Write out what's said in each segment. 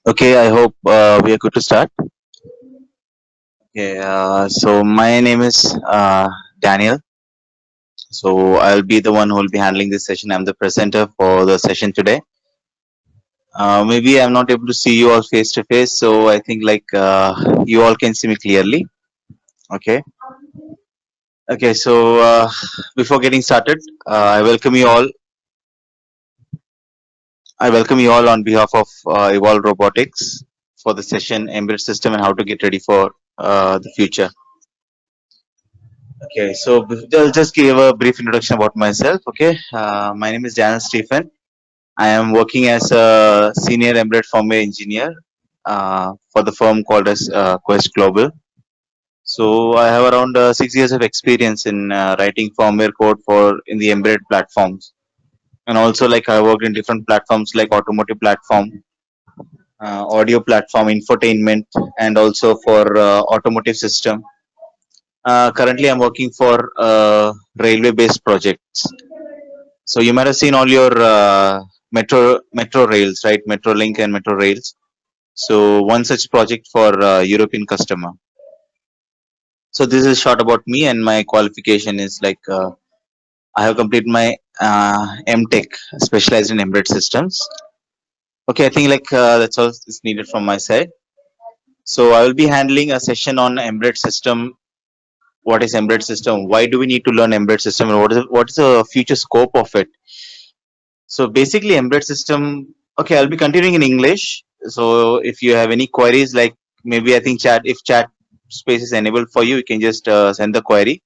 Okay, I hope we are good to start. Okay, so my name is Daniel. So I'll be the one who will be handling this session. I'm the presenter for the session today. Maybe I'm not able to see you all face to face, so I think you all can see me clearly. Okay. Okay. So before getting started, I welcome you all. I welcome you all on behalf of Evolve Robotics for the session Embedded System and how to get ready for the future. Okay, so I'll just give a brief introduction about myself. Okay, my name is Daniel Stephen. I am working as a senior embedded firmware engineer for the firm called as Quest Global. So I have around 6 years of experience in writing firmware code for in the embedded platforms, and also like I worked in different platforms like automotive platform, audio platform, infotainment, and also for automotive system. Currently, I'm working for railway-based projects. So you might have seen all your metro rails, right? Metro Link and Metro Rails. So one such project for European customer. So this is short about me, and my qualification is I have completed my MTech, specialized in embedded systems. Okay, I think that's all is needed from my side. So I will be handling a session on embedded system. What is embedded system? Why do we need to learn embedded system, and what is the future scope of it? So basically, embedded system. Okay, I'll be continuing in English. So if you have any queries, like maybe I think if chat space is enabled for you, you can just send the query.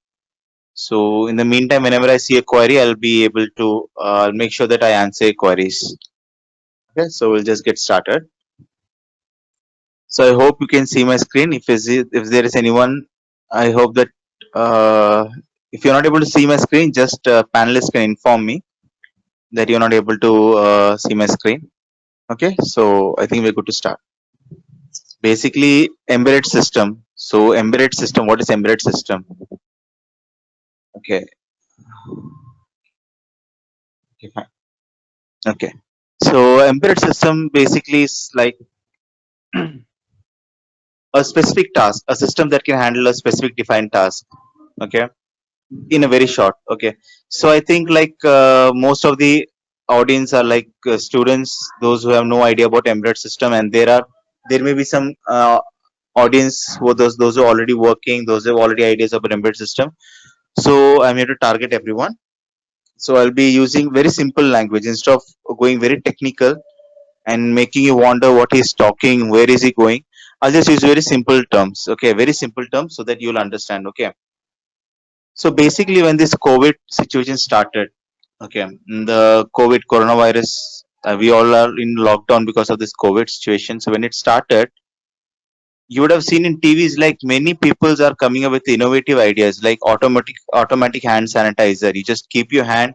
So in the meantime, whenever I see a query, I'll be able to I'll make sure that I answer queries. Okay, so we'll just get started. So I hope you can see my screen. If there is anyone, I hope that uh, if you're not able to see my screen, just panelists can inform me that you're not able to see my screen. Okay, so I think we're good to start. Basically, embedded system. So embedded system. What is embedded system? Okay. Okay. Fine. Okay. So embedded system basically is like a specific task, a system that can handle a specific defined task. Okay. In a very short. Okay. So I think most of the audience are students, those who have no idea about embedded system, and there may be some audience who those who are already working, those who have already ideas about embedded system. So I'm here to target everyone. So I'll be using very simple language instead of going very technical and making you wonder what he's talking, where is he going. I'll just use very simple terms. Okay, very simple terms so that you'll understand. Okay. So basically, when this COVID situation started, okay, the COVID coronavirus, we all are in lockdown because of this COVID situation. So when it started, you would have seen in TVs like many peoples are coming up with innovative ideas like automatic hand sanitizer. You just keep your hand,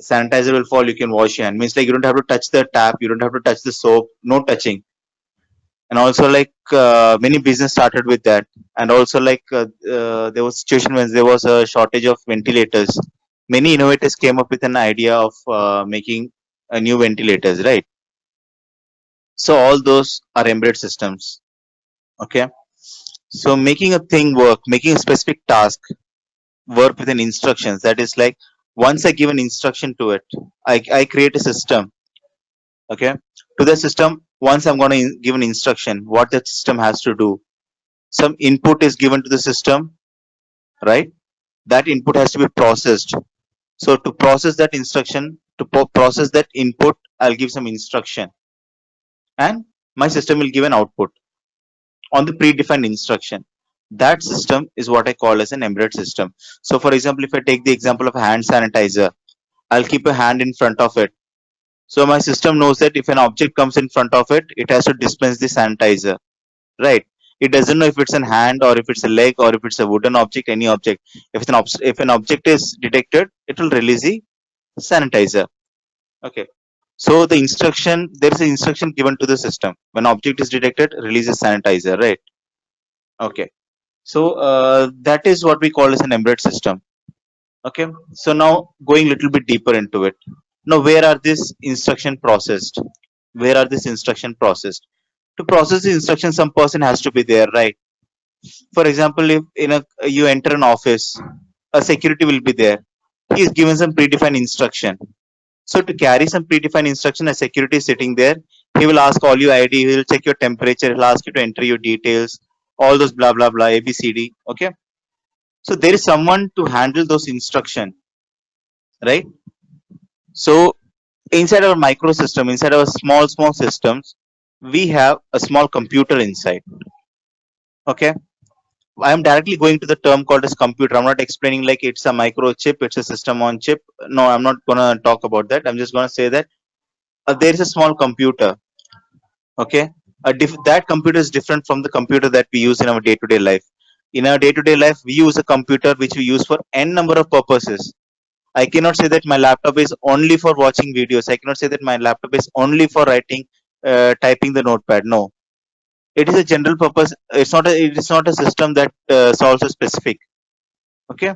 sanitizer will fall, you can wash your hand. Means like you don't have to touch the tap, you don't have to touch the soap, no touching. And also many business started with that. And also there was situation when there was a shortage of ventilators. Many innovators came up with an idea of making a new ventilators, right? So all those are embedded systems. Okay. So making a thing work, making a specific task work with an instructions. That is like once I give an instruction to it, I create a system. Okay. To the system, once I'm going to give an instruction, what that system has to do. Some input is given to the system, right? That input has to be processed. So to process that instruction, process that input, I'll give some instruction, and my system will give an output on the predefined instruction. That system is what I call as an embedded system. So for example, if I take the example of a hand sanitizer, I'll keep a hand in front of it. So my system knows that if an object comes in front of it, it has to dispense the sanitizer, right? It doesn't know if it's a hand or if it's a leg or if it's a wooden object, any object. If an object is detected, it will release the sanitizer. Okay. So there is an instruction given to the system. When object is detected, releases sanitizer, right? Okay. So that is what we call as an embedded system. Okay. So now going a little bit deeper into it. Now where are this instruction processed? Where are this instruction processed? To process the instruction, some person has to be there, right? For example, if in a you enter an office, a security will be there. He is given some predefined instruction. So to carry some predefined instruction, a security is sitting there. He will ask all your ID. He will check your temperature. He'll ask you to enter your details, all those blah blah blah, ABCD. Okay. So there is someone to handle those instruction, right? So inside our microsystem, inside our small systems, we have a small computer inside. Okay. I am directly going to the term called as computer. I'm not explaining like it's a microchip, it's a system on chip. No, I'm not gonna talk about that. I'm just gonna say that there is a small computer. Okay, that computer is different from the computer that we use in our day-to-day life. In our day-to-day life, we use a computer which we use for n number of purposes. I cannot say that my laptop is only for watching videos. I cannot say that my laptop is only for writing, typing the notepad. No, it is a general purpose. It is not a system that solves a specific. Okay,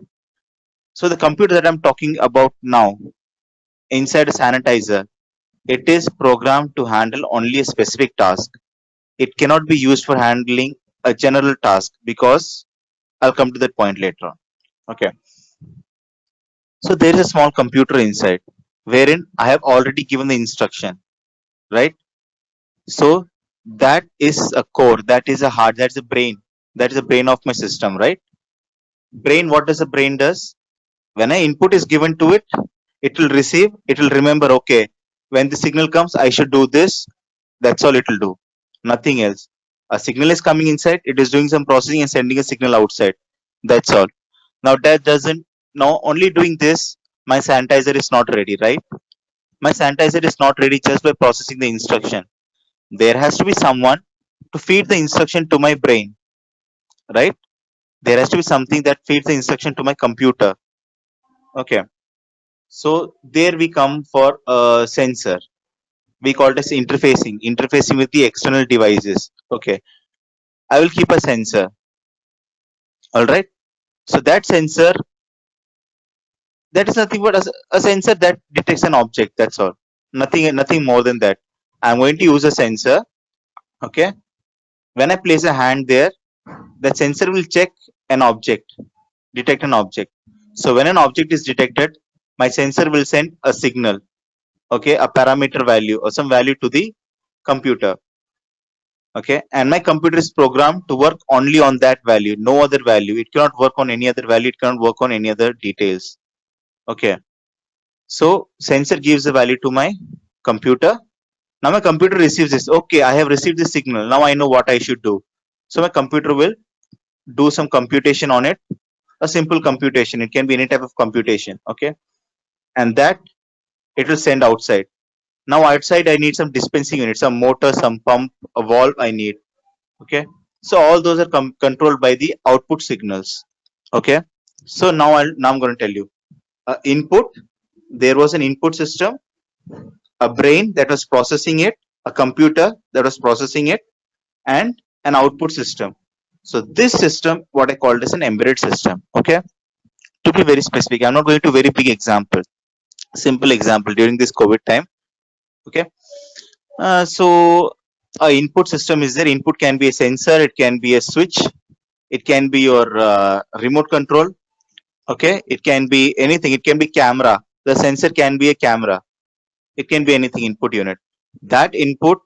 so the computer that I'm talking about now inside a sanitizer, it is programmed to handle only a specific task. It cannot be used for handling a general task because I'll come to that point later on. Okay. So there is a small computer inside wherein I have already given the instruction, right? So that is a core, that is a heart, that's a brain. That is the brain of my system, right? Brain, what does the brain does? When an input is given to it, it will receive, it will remember, okay, when the signal comes, I should do this. That's all it will do. Nothing else. A signal is coming inside, it is doing some processing and sending a signal outside. That's all. Now that doesn't, now only doing this, my sanitizer is not ready, right? My sanitizer is not ready just by processing the instruction. There has to be someone to feed the instruction to my brain, right? There has to be something that feeds the instruction to my computer. Okay. So there we come for a sensor. We call it as interfacing with the external devices. Okay. I will keep a sensor. All right. So that sensor, that is nothing but a sensor that detects an object. That's all. Nothing more than that. I'm going to use a sensor. Okay. When I place a hand there, the sensor will check an object, detect an object. So when an object is detected, my sensor will send a signal. Okay, a parameter value or some value to the computer. Okay, and my computer is programmed to work only on that value, no other value. It cannot work on any other value. It cannot work on any other details. Okay, so sensor gives the value to my computer. Now my computer receives this. Okay, I have received the signal. Now I know what I should do. So my computer will do some computation on it. A simple computation. It can be any type of computation. Okay, and that it will send outside. Now outside I need some dispensing unit, some motor, some pump, a valve I need. Okay, so all those are controlled by the output signals. Okay, so now I'm going to tell you input. There was an input system, a brain that was processing it, a computer that was processing it, and an output system. So this system, what I called as an embedded system. Okay, to be very specific, I'm not going to very big example. Simple example during this COVID time. Okay, so a input system is there. Input can be a sensor, it can be a switch, it can be your remote control. Okay, it can be anything. It can be camera. The sensor can be a camera. It can be anything. Input unit. That input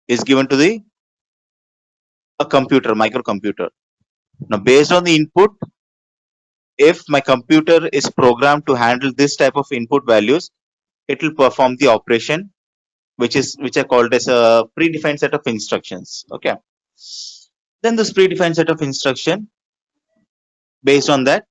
is given to the a computer, microcomputer. Now, based on the input, if my computer is programmed to handle this type of input values, it will perform the operation, which are called as a predefined set of instructions. Okay. Then this predefined set of instruction, based on that,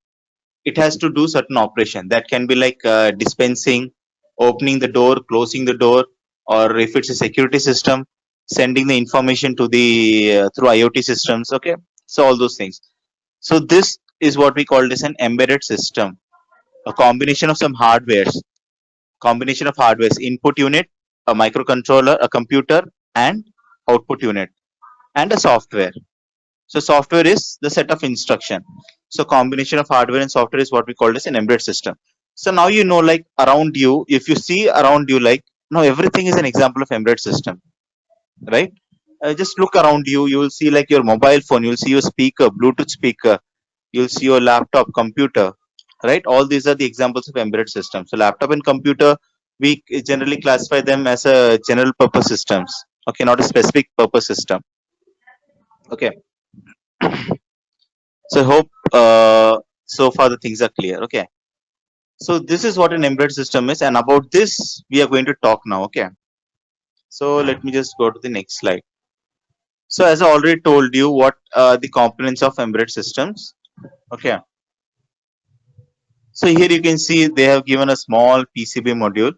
it has to do certain operation that can be like dispensing, opening the door, closing the door, or if it's a security system, sending the information to the through IoT systems. Okay, so all those things. So this is what we call as an embedded system, a combination of some hardwares, combination of hardwares, input unit, a microcontroller, a computer, and output unit, and a software. So software is the set of instruction. So combination of hardware and software is what we call as an embedded system. So now you know, like around you, if you see around you, like now everything is an example of embedded system, right? just look around you. You will see like your mobile phone. You'll see your speaker, Bluetooth speaker. You'll see your laptop, computer, right? All these are the examples of embedded systems. So laptop and computer, we generally classify them as a general purpose systems. Okay, not a specific purpose system. Okay, so I hope so far the things are clear. Okay, so this is what an embedded system is, and about this we are going to talk now. Okay, so let me just go to the next slide. So as I already told you, what are the components of embedded systems? Okay, so here you can see they have given a small PCB module.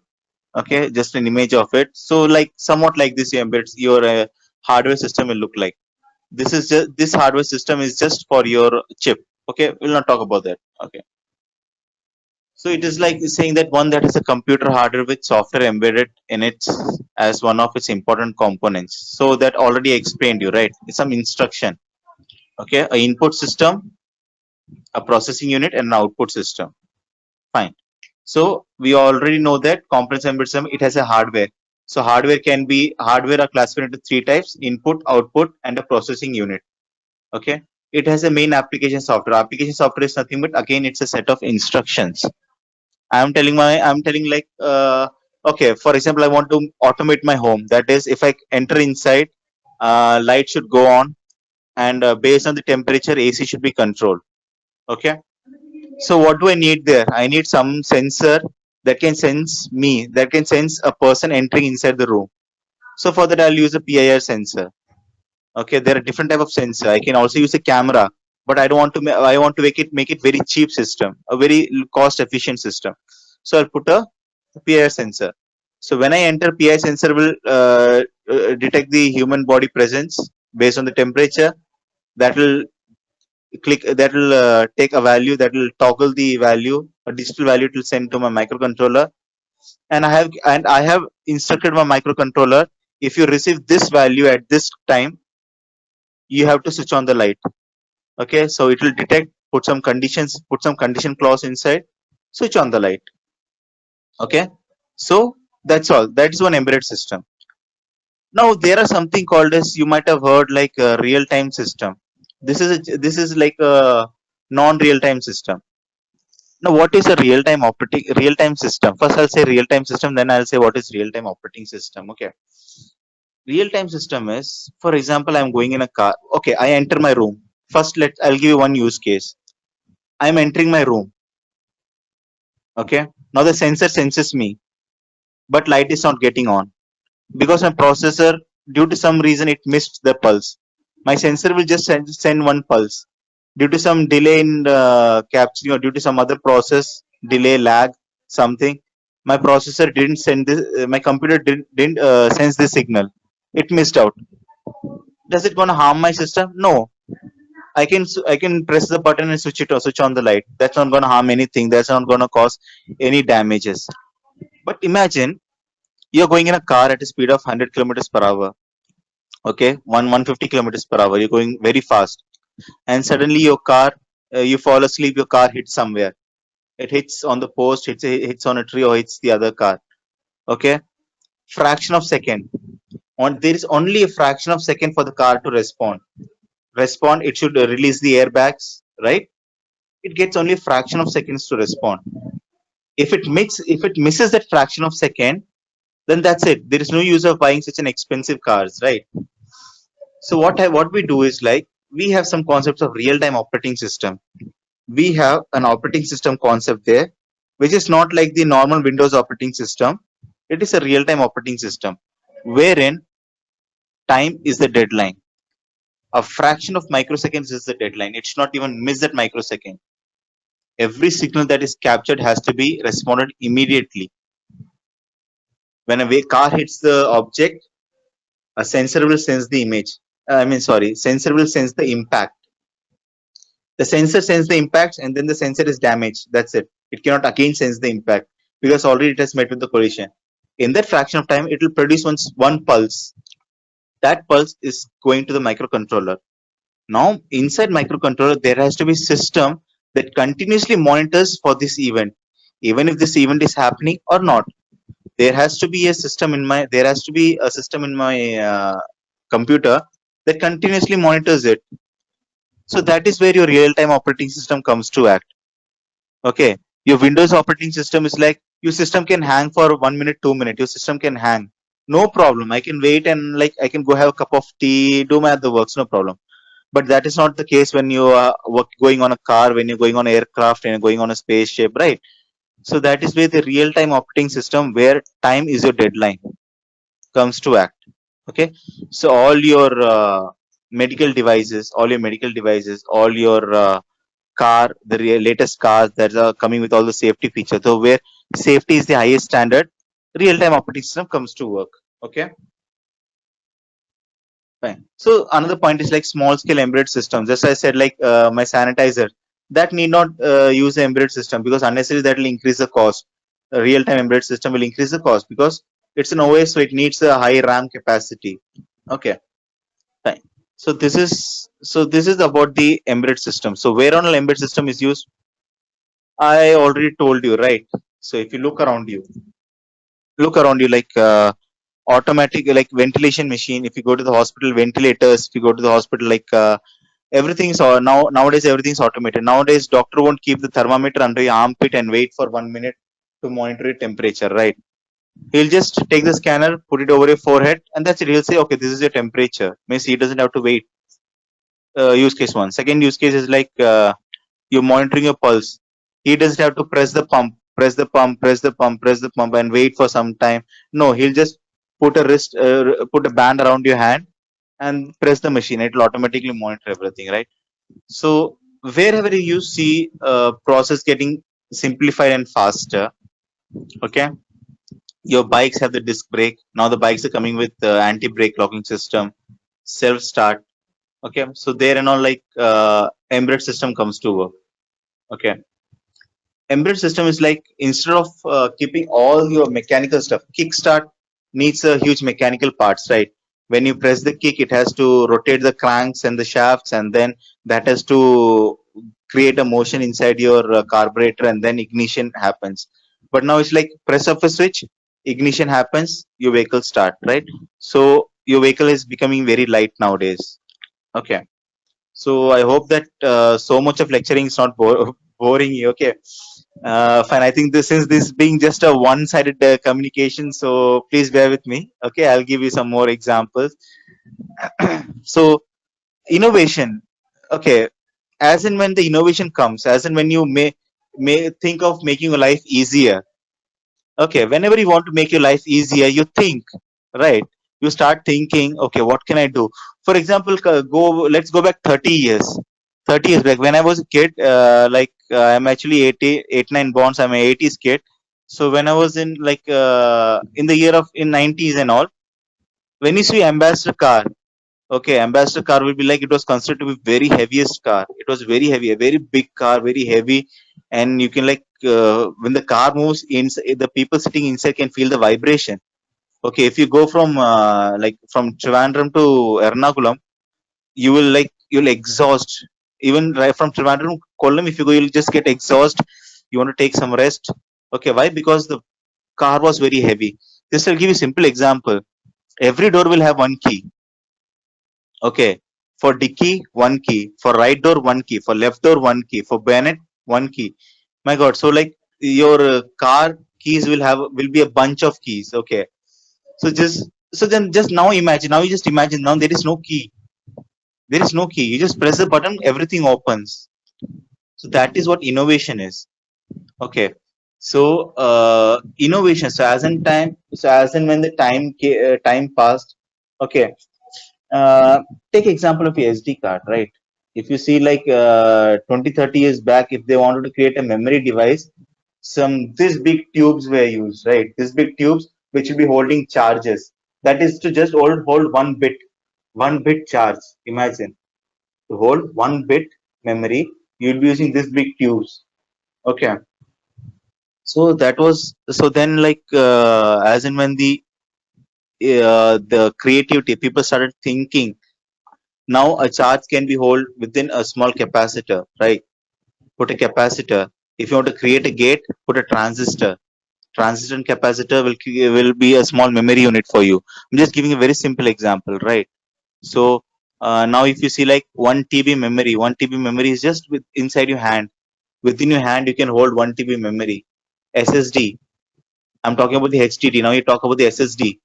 Okay, just an image of it. So like somewhat like this, your hardware system will look like. This is just this hardware system is just for your chip. Okay, we'll not talk about that. Okay, so it is like saying that one that is a computer hardware with software embedded in it as one of its important components. So that already explained you, right? It's some instruction. Okay, a input system, a processing unit, and an output system. Fine. So we already know that components embedded system, it has a hardware. So hardware are classified into three types: input, output, and a processing unit. Okay. It has a main application software. Application software is nothing but again it's a set of instructions. I'm telling like okay, for example, I want to automate my home. That is, if I enter inside, light should go on, and based on the temperature, AC should be controlled. Okay. So what do I need there? I need some sensor that can sense me, that can sense a person entering inside the room. So for that, I'll use a PIR sensor. Okay, there are different type of sensor. I can also use a camera, but I don't want to. I want to make it very cheap system, a very cost efficient system. So I'll put a PIR sensor. So when I enter, PIR sensor will detect the human body presence based on the temperature. That will that will take a value, that will toggle the value, a digital value to send to my microcontroller, and I have instructed my microcontroller, if you receive this value at this time, you have to switch on the light. Okay, so it will detect, put some conditions, put some condition clause inside, switch on the light. Okay, so that's all. That is one embedded system. Now there are something called as, you might have heard, like a real time system. This is like a non real time system. Now, what is a real time system? First, I'll say real time system, then I'll say what is real time operating system. Okay, real time system is, for example, I'm going in a car. Okay, I enter my room. First, I'll give you one use case. I'm entering my room. Okay, now the sensor senses me, but light is not getting on because my processor, due to some reason, it missed the pulse. My sensor will just send one pulse. Due to some delay in capturing, or due to some other process delay, lag, something, my processor didn't send this. My computer didn't sense the signal. It missed out. Does it gonna harm my system? No. I can press the button and switch on the light. That's not gonna harm anything. That's not gonna cause any damages. But imagine you're going in a car at a speed of 100 kilometers per hour. Okay, 150 kilometers per hour. You're going very fast, and suddenly your car, you fall asleep. Your car hits somewhere. It hits on the post, hits on a tree, or hits the other car. Okay, fraction of second. There is only a fraction of second for the car to respond. It should release the airbags, right? It gets only a fraction of seconds to respond. If it misses that fraction of second, then that's it. There is no use of buying such an expensive cars, right? So what we do is, like, we have some concepts of real time operating system. We have an operating system concept there, which is not like the normal Windows operating system. It is a real time operating system wherein time is the deadline. A fraction of microseconds is the deadline. It should not even miss that microsecond. Every signal that is captured has to be responded immediately. When a car hits the object, a sensor will sense the image. Sensor will sense the impact. The sensor senses the impact, and then the sensor is damaged. That's it. It cannot again sense the impact because already it has met with the collision. In that fraction of time, it will produce one pulse. That pulse is going to the microcontroller. Now, inside microcontroller, there has to be system that continuously monitors for this event, even if this event is happening or not. There has to be a system in my computer that continuously monitors it. So that is where your real-time operating system comes to act. Okay, your Windows operating system is like your system can hang for 1 minute, 2 minutes. Your system can hang, no problem. I can wait and like I can go have a cup of tea, do my other works, no problem. But that is not the case when you are going on a car, when you're going on aircraft, and you're going on a spaceship, right? So that is where the real-time operating system, where time is your deadline, comes to act. Okay, so all your medical devices, all your car, the latest cars that are coming with all the safety features. So where safety is the highest standard, real-time operating system comes to work. Okay, fine. So another point is like small-scale embedded systems. Just as I said, like my sanitizer, that need not use the embedded system because unnecessarily that will increase the cost. A real-time embedded system will increase the cost because it's an OS, so it needs a high RAM capacity. Okay, fine. So this is about the embedded system. So where on an embedded system is used, I already told you, right? So if you look around you like automatic like ventilation machine. If you go to the hospital, ventilators. If you go to the hospital, like everything's nowadays everything's automated. Nowadays, doctor won't keep the thermometer under your armpit and wait for 1 minute to monitor your temperature, right? He'll just take the scanner, put it over your forehead, and that's it. He'll say, okay, this is your temperature. Means he doesn't have to wait. Use case one. Second use case is like you're monitoring your pulse. He doesn't have to press the pump, and wait for some time. No, he'll just put a band around your hand and press the machine. It will automatically monitor everything, right? So wherever you see process getting simplified and faster, okay. Your bikes have the disc brake. Now the bikes are coming with anti-brake locking system, self start. Okay, so there and all like embedded system comes to work. Okay, embedded system is like instead of keeping all your mechanical stuff, kickstart needs a huge mechanical parts, right? When you press the kick, it has to rotate the cranks and the shafts, and then that has to create a motion inside your carburetor, and then ignition happens. But now it's like press of a switch, ignition happens, your vehicle start, right? So your vehicle is becoming very light nowadays. Okay, so I hope that so much of lecturing is not boring you. Okay, fine. I think this since this being just a one-sided communication, so please bear with me. Okay, I'll give you some more examples. So innovation. Okay, as and when the innovation comes, as and when you may think of making your life easier. Okay, whenever you want to make your life easier, you think, right? You start thinking, okay, what can I do? For example, let's go back 30 years. 30 years back, when I was a kid, I'm actually 89 bonds. I'm an 80s kid. So when I was in in the year of in 90s and all, when you see Ambassador car, okay, Ambassador car will be like it was considered to be very heaviest car. It was very heavy, a very big car, very heavy, and you can like when the car moves, inside the people sitting inside can feel the vibration. Okay, if you go from from Trivandrum to Ernakulam, you'll exhaust. Even right from Trivandrum to Kollam, if you go, you'll just get exhaust. You want to take some rest. Okay, why? Because the car was very heavy. This will give you a simple example. Every door will have one key. Okay. For dicky, one key. For right door, one key. For left door, one key. For bonnet, one key. My God. So like your car keys will be a bunch of keys. Okay. So then just now imagine. Now you just imagine. Now there is no key. There is no key. You just press the button, everything opens. So that is what innovation is. Okay. So innovation. So as and when the time passed. Okay. Take example of a SD card, right? If you see 20, 30 years back, if they wanted to create a memory device, these big tubes were used, right? These big tubes which will be holding charges. That is to just hold one bit charge. Imagine to hold one bit memory, you'll be using these big tubes. Okay, so that was so then as and when the creativity people started thinking. Now a charge can be held within a small capacitor, right? Put a capacitor. If you want to create a gate, put a transistor. Transistor and capacitor will be a small memory unit for you. I'm just giving a very simple example, right? So now if you see like 1 TB memory is just inside your hand. Within your hand, you can hold 1 TB memory. SSD. I'm talking about the HDD. Now you talk about the SSD.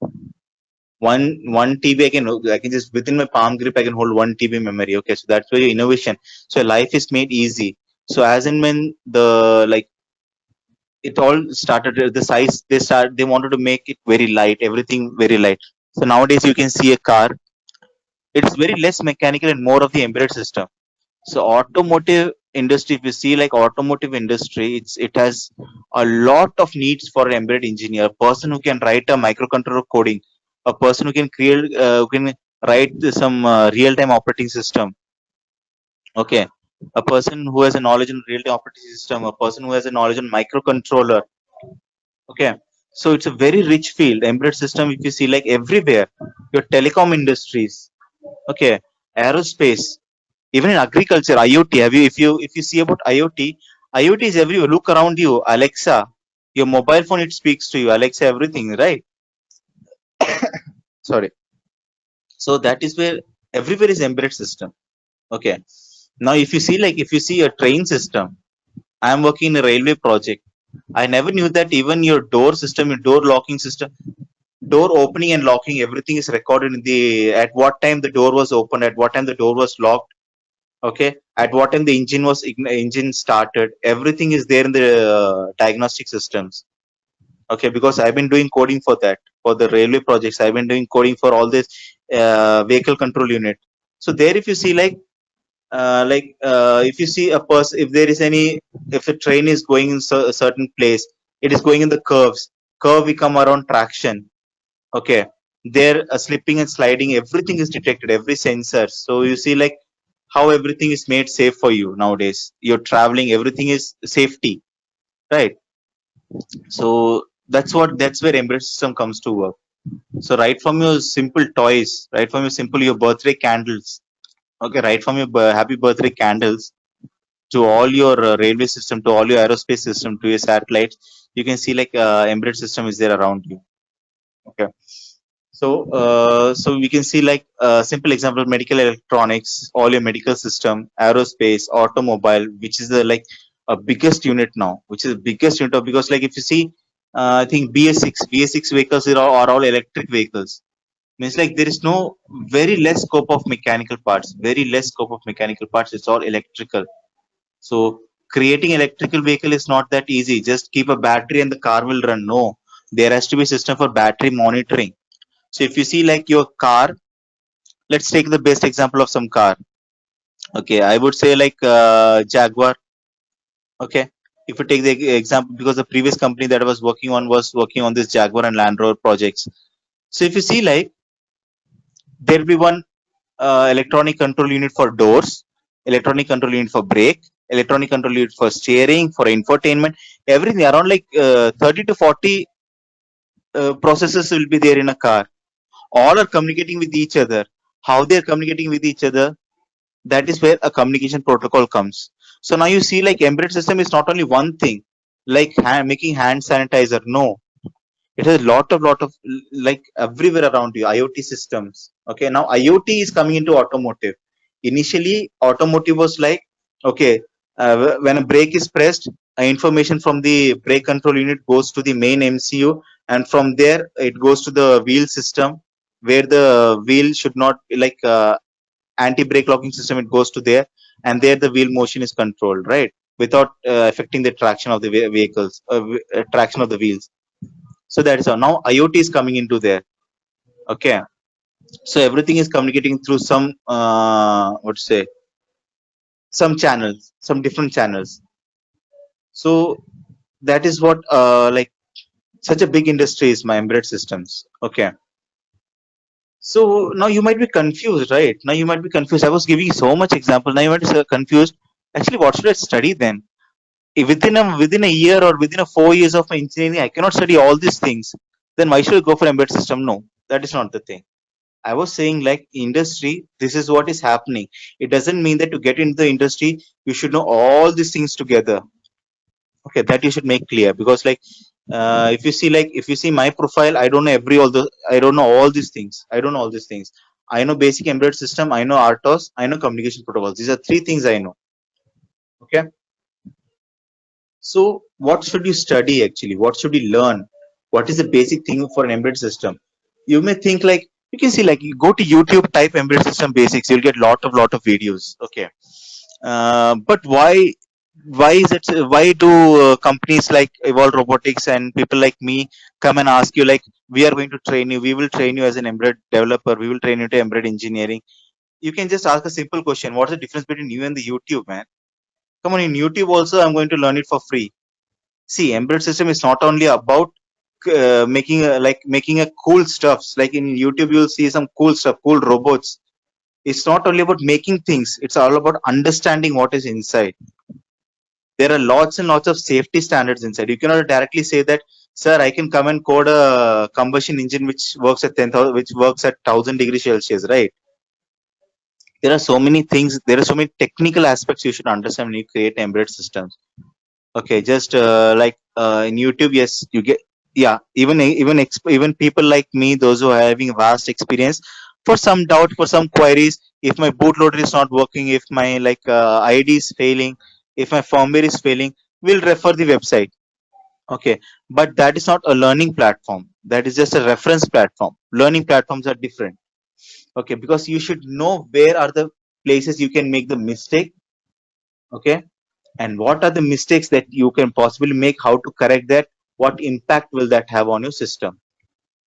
One TB I can just within my palm grip I can hold 1 TB memory. Okay, so that's where your innovation. So life is made easy. So as and when the like it all started, the size they wanted to make it very light, everything very light. So nowadays you can see a car. It's very less mechanical and more of the embedded system. So automotive industry, if you see like automotive industry, it has a lot of needs for an embedded engineer, a person who can write a microcontroller coding, a person who can create, who can write some real-time operating system. Okay, a person who has a knowledge in real-time operating system, a person who has a knowledge on microcontroller. Okay, so it's a very rich field. Embedded system, if you see like everywhere, your telecom industries. Okay, aerospace, even in agriculture, IoT. Have you if you see about IoT, IoT is everywhere. Look around you, Alexa, your mobile phone, it speaks to you, Alexa, everything, right? Sorry. So that is where everywhere is embedded system. Okay. Now if you see a train system, I am working in a railway project. I never knew that even your door system, your door locking system, door opening and locking, everything is recorded in the at what time the door was opened, at what time the door was locked. Okay, at what time the engine started, everything is there in the diagnostic systems. Okay, because I've been doing coding for that, for the railway projects. I've been doing coding for all this vehicle control unit. So there if you see if you see a person, if there is any, if a train is going in a certain place, it is going in the curve we come around traction. Okay, there slipping and sliding, everything is detected, every sensor. So you see like how everything is made safe for you nowadays. You're traveling, everything is safety, right? So that's where embedded system comes to work. So right from your simple toys, right from your simple your birthday candles. Okay, right from your happy birthday candles to all your railway system, to all your aerospace system, to your satellites, you can see like embedded system is there around you. Okay. So we can see like simple example, medical electronics, all your medical system, aerospace, automobile, which is the like a biggest unit now, which is the biggest unit of, because like if you see, I think BS6 vehicles are all electric vehicles. Means like there is no very less scope of mechanical parts, very less scope of mechanical parts. It's all electrical. So creating electrical vehicle is not that easy. Just keep a battery and the car will run. No, there has to be a system for battery monitoring. So if you see like your car, let's take the best example of some car. Okay, I would say like Jaguar. Okay, if you take the example, because the previous company that I was working on was working on this Jaguar and Land Rover projects. So if you see like there will be one electronic control unit for doors, electronic control unit for brake, electronic control unit for steering, for infotainment, everything around like 30 to 40 processes will be there in a car. All are communicating with each other. How they are communicating with each other, that is where a communication protocol comes. So now you see like embedded system is not only one thing, like making hand sanitizer. No, it has a lot of like everywhere around you, IoT systems. Okay, now IoT is coming into automotive. Initially automotive was like, okay, when a brake is pressed, information from the brake control unit goes to the main MCU, and from there it goes to the wheel system, where the wheel should not like anti brake locking system, it goes to there, and there the wheel motion is controlled, right, without affecting the traction of the vehicles, traction of the wheels. So that is how now IoT is coming into there. Okay, so everything is communicating through some what to say, some channels, some different channels. So that is what like such a big industry is my embedded systems. Okay, so now you might be confused, right? Now you might be confused. I was giving you so much example. Now you might be so confused. Actually, what should I study then? If within a year or within a 4 years of my engineering, I cannot study all these things. Then why should I go for embedded system? No, that is not the thing. I was saying like industry, this is what is happening. It doesn't mean that to get into the industry, you should know all these things together. Okay, that you should make clear, because like if you see my profile, I don't know all these things. I don't know all these things. I know basic embedded system, I know RTOS, I know communication protocols. These are three things I know. Okay. So what should you study actually? What should you learn? What is the basic thing for an embedded system? You may think like, you can see like, you go to YouTube, type embedded system basics, you'll get lot of videos. Okay. But why is it, why do companies like Evolve Robotics and people like me come and ask you like, we are going to train you, we will train you as an embedded developer, we will train you to embedded engineering? You can just ask a simple question: what's the difference between you and the YouTube, man? Come on, in YouTube also I'm going to learn it for free. See, embedded system is not only about making a cool stuffs. Like in YouTube, you'll see some cool stuff, cool robots. It's not only about making things. It's all about understanding what is inside. There are lots and lots of safety standards inside. You cannot directly say that, sir, I can come and code a combustion engine which works at 10,000, which works at 1,000 degrees Celsius, right? There are so many things. There are so many technical aspects you should understand when you create embedded systems. Okay, just in YouTube, yes, you get, yeah. Even people like me, those who are having vast experience, for some doubt, for some queries, if my bootloader is not working, if my ID is failing, if my firmware is failing, we'll refer the website. Okay, but that is not a learning platform. That is just a reference platform. Learning platforms are different. Okay, because you should know where are the places you can make the mistake. Okay, and what are the mistakes that you can possibly make, how to correct that, what impact will that have on your system.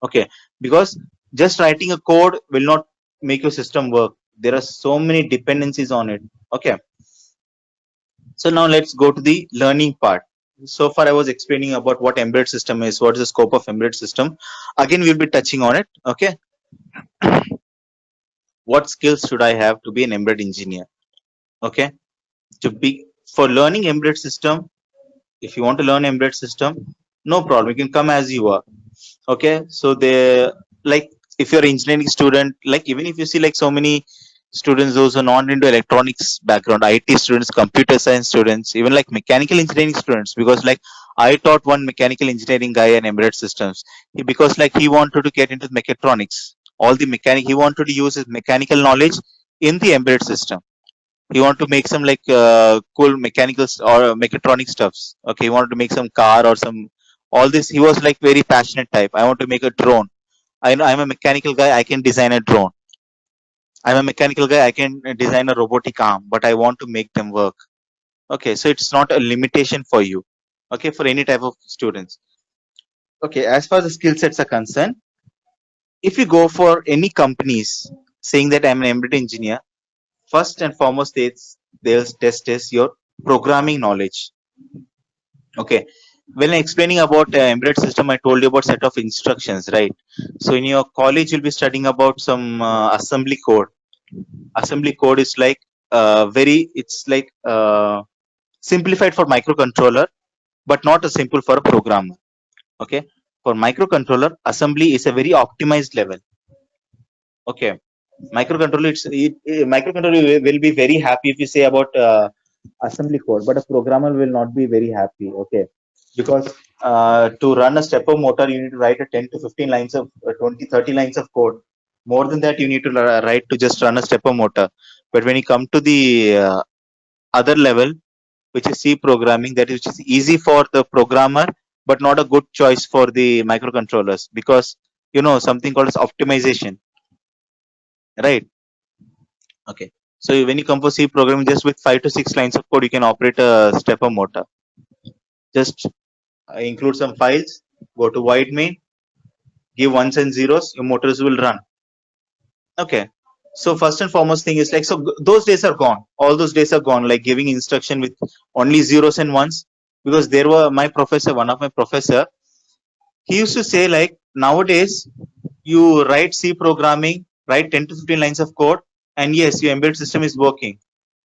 Okay, because just writing a code will not make your system work. There are so many dependencies on it. Okay, so now let's go to the learning part. So far I was explaining about what embedded system is, what is the scope of embedded system. Again, we'll be touching on it. Okay, what skills should I have to be an embedded engineer? Okay, to be, for learning embedded system, if you want to learn embedded system, no problem, you can come as you are. Okay, so they, like, if you're an engineering student, like even if you see like so many students, those who are not into electronics background, IT students, computer science students, even like mechanical engineering students, because like I taught one mechanical engineering guy in embedded systems. Because like he wanted to get into mechatronics, all the mechanic, he wanted to use his mechanical knowledge in the embedded system. He wanted to make some cool mechanical or mechatronic stuffs. Okay, he wanted to make some car or some, all this. He was like very passionate type. I want to make a drone. I know I'm a mechanical guy, I can design a drone. I'm a mechanical guy, I can design a robotic arm, but I want to make them work. Okay, so it's not a limitation for you. Okay, for any type of students. Okay, as far as the skill sets are concerned, if you go for any companies saying that I'm an embedded engineer, first and foremost, they'll test is your programming knowledge. Okay, when explaining about embedded system, I told you about set of instructions, right? So in your college, you'll be studying about some assembly code. Assembly code is like very, it's like simplified for microcontroller, but not as simple for a programmer. Okay, for microcontroller, assembly is a very optimized level. Okay, microcontroller, microcontroller will be very happy if you say about assembly code, but a programmer will not be very happy. Okay, because to run a stepper motor, you need to write a 10 to 15 lines of 20 30 lines of code. More than that, you need to write to just run a stepper motor. But when you come to the other level, which is C programming, that is, which is easy for the programmer, but not a good choice for the microcontrollers, because you know something called as optimization, right? Okay. So when you come for C programming, just with 5 to 6 lines of code, you can operate a stepper motor. Just include some files, go to void main, give ones and zeros, your motors will run. Okay. So first and foremost thing is like, so those days are gone. All those days are gone, like giving instruction with only zeros and ones. Because there were my professor, one of my professor, he used to say like, nowadays you write C programming, write 10 to 15 lines of code, and yes, your embedded system is working.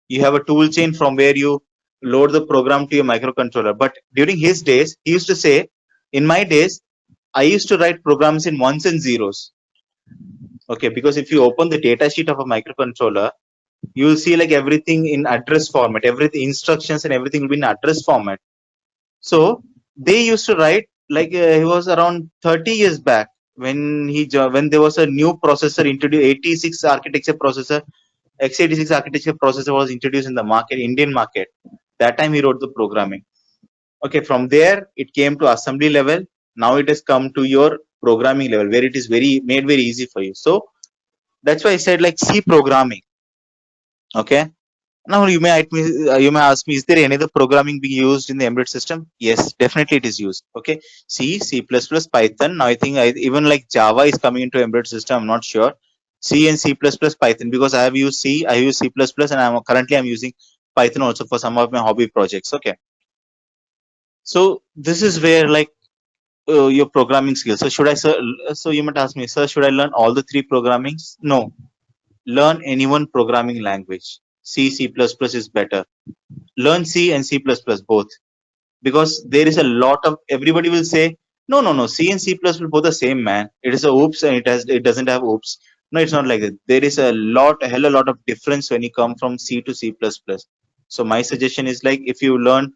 You have a tool chain from where you load the program to your microcontroller. But during his days, he used to say, in my days, I used to write programs in ones and zeros. Okay, because if you open the data sheet of a microcontroller, you will see like everything in address format, everything, instructions and everything will be in address format. So they used to write like he was around 30 years back. when there was a new processor introduced, 86 architecture processor, x86 architecture processor was introduced in the market, Indian market. That time he wrote the programming. Okay, from there it came to assembly level. Now it has come to your programming level where it is very made very easy for you. So that's why I said like C programming. Okay. Now you may ask me, is there any other programming being used in the embedded system? Yes, definitely it is used. Okay, C, C++, Python. Now I think even like Java is coming into embedded system. I'm not sure. C and C++, Python, because I have used C, I use C++, and I'm using Python also for some of my hobby projects. Okay, so this is where like your programming skills. So should I, sir? So you might ask me, sir, should I learn all the three programmings? No, learn any one programming language. C, C++ is better. Learn C and C++ both, because there is a lot of, everybody will say no, C and C++ both the same, man. It is a oops and it doesn't have oops. No, it's not like that. There is a hell a lot of difference when you come from C to C++. So my suggestion is like, if you learn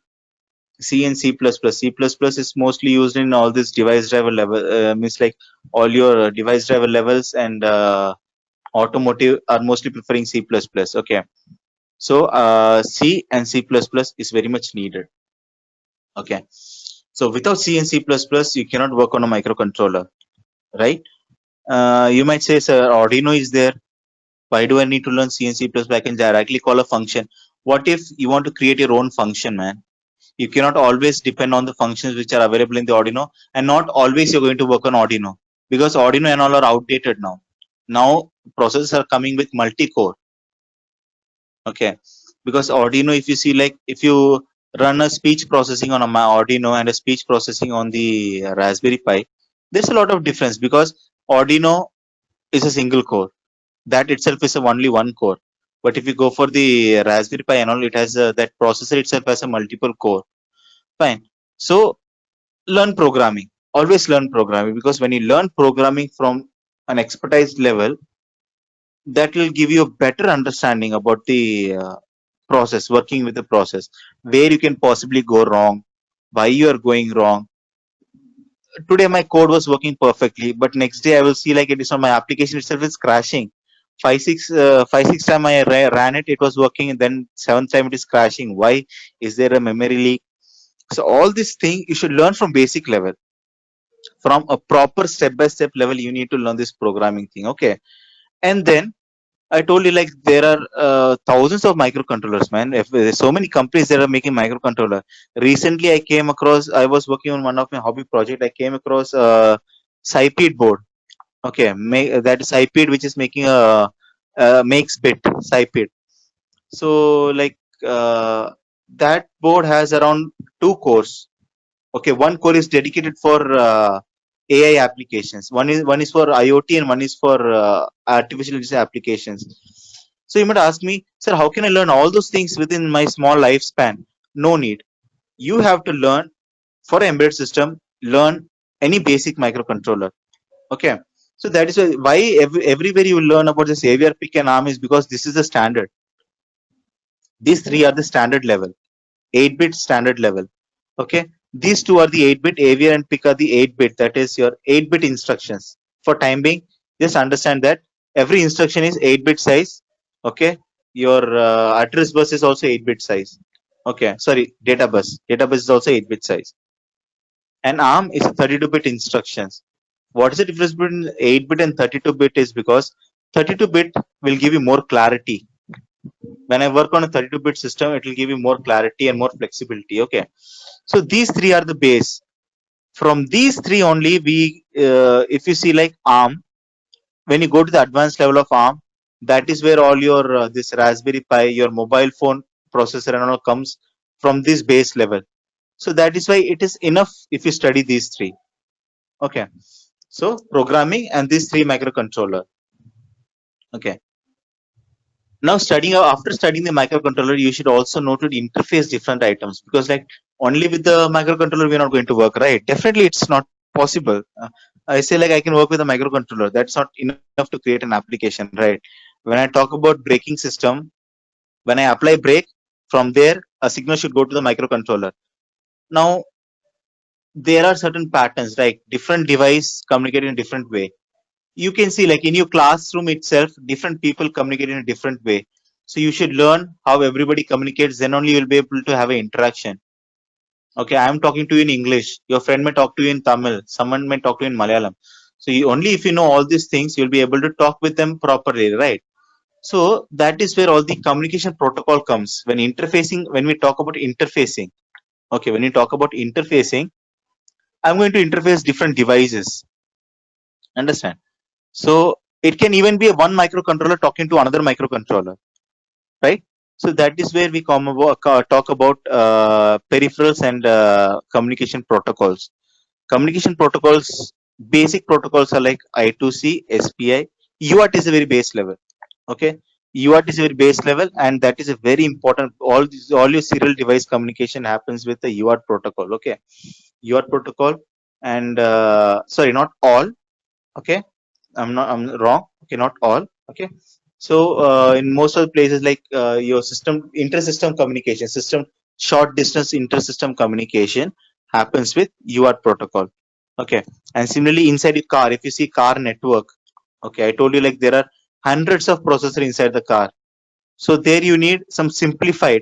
C and C++, is mostly used in all this device driver level, means like all your device driver levels, and automotive are mostly preferring C++. Okay, so C and C++ is very much needed. Okay, so without C and C++, you cannot work on a microcontroller, right? You might say, sir, Arduino is there. Why do I need to learn C and C++? I can directly call a function. What if you want to create your own function, man? You cannot always depend on the functions which are available in the Arduino, and not always you're going to work on Arduino, because Arduino and all are outdated now. Now processors are coming with multi-core. Okay, because Arduino, if you see, like if you run a speech processing on a Arduino and a speech processing on the Raspberry Pi, there's a lot of difference, because Arduino is a single core. That itself is a only one core. But if you go for the Raspberry Pi and all, it has that processor itself has a multiple core. Fine. So learn programming. Always learn programming, because when you learn programming from an expertise level, that will give you a better understanding about the process, working with the process, where you can possibly go wrong, why you are going wrong. Today my code was working perfectly, but next day I will see like it is on my application itself is crashing. 5 6 time I ran it, it was working, and then seventh time it is crashing. Why? Is there a memory leak? So all this thing you should learn from basic level, from a proper step by step level. You need to learn this programming thing. Okay, and then I told you like there are thousands of microcontrollers, man. If there's so many companies that are making microcontroller. Recently, I came across. I was working on one of my hobby project. I came across Cyped board. Okay, that is Cyped, which is making a makes bit Cyped. So like that board has around two cores. Okay, one core is dedicated for AI applications. One is for IoT, and one is for artificial intelligence applications. So you might ask me, sir, how can I learn all those things within my small lifespan? No need. You have to learn for embedded system. Learn any basic microcontroller. Okay. So that is why everywhere you learn about this AVR pick and ARM is because this is the standard. These three are the standard level, 8-bit standard level. Okay, these two are the 8-bit. AVR and PIC are the 8-bit. That is your 8-bit instructions. For time being, just understand that every instruction is 8-bit size. Okay, your address bus is also 8-bit size. Okay, sorry, data bus is also 8-bit size. And ARM is 32-bit instructions. What is the difference between 8-bit and 32-bit is because 32-bit will give you more clarity. When I work on a 32-bit system, it will give you more clarity and more flexibility. Okay, so these three are the base. From these three only, we if you see like ARM, when you go to the advanced level of ARM, that is where all your this Raspberry Pi, your mobile phone processor and all comes from this base level. So that is why it is enough if you study these three. Okay, so programming and these three microcontroller. Okay, now after studying the microcontroller, you should also know to interface different items, because like only with the microcontroller we're not going to work, right? Definitely it's not possible. I say like I can work with a microcontroller, that's not enough to create an application, right? When I talk about braking system, when I apply brake, from there a signal should go to the microcontroller. Now there are certain patterns, like different device communicate in a different way. You can see like in your classroom itself, different people communicate in a different way. So you should learn how everybody communicates, then only you'll be able to have an interaction. Okay, I'm talking to you in English. Your friend may talk to you in Tamil. Someone may talk to you in Malayalam. So only if you know all these things, you'll be able to talk with them properly, right? So that is where all the communication protocol comes. When interfacing, when we talk about interfacing, okay, when you talk about interfacing, I'm going to interface different devices. Understand? So it can even be a one microcontroller talking to another microcontroller, right? So that is where we talk about peripherals and communication protocols. Communication protocols, basic protocols are like I2C, SPI. UART is a very base level. Okay, UART is a very base level, and that is a very important. All your serial device communication happens with the UART protocol. Okay, UART protocol, and sorry, not all. Okay, I'm wrong. Okay, not all. Okay, so in most of the places, like your system inter-system communication, system short distance inter-system communication happens with UART protocol. Okay, and similarly inside the car, if you see car network, okay, I told you like there are hundreds of processors inside the car. So there you need some simplified,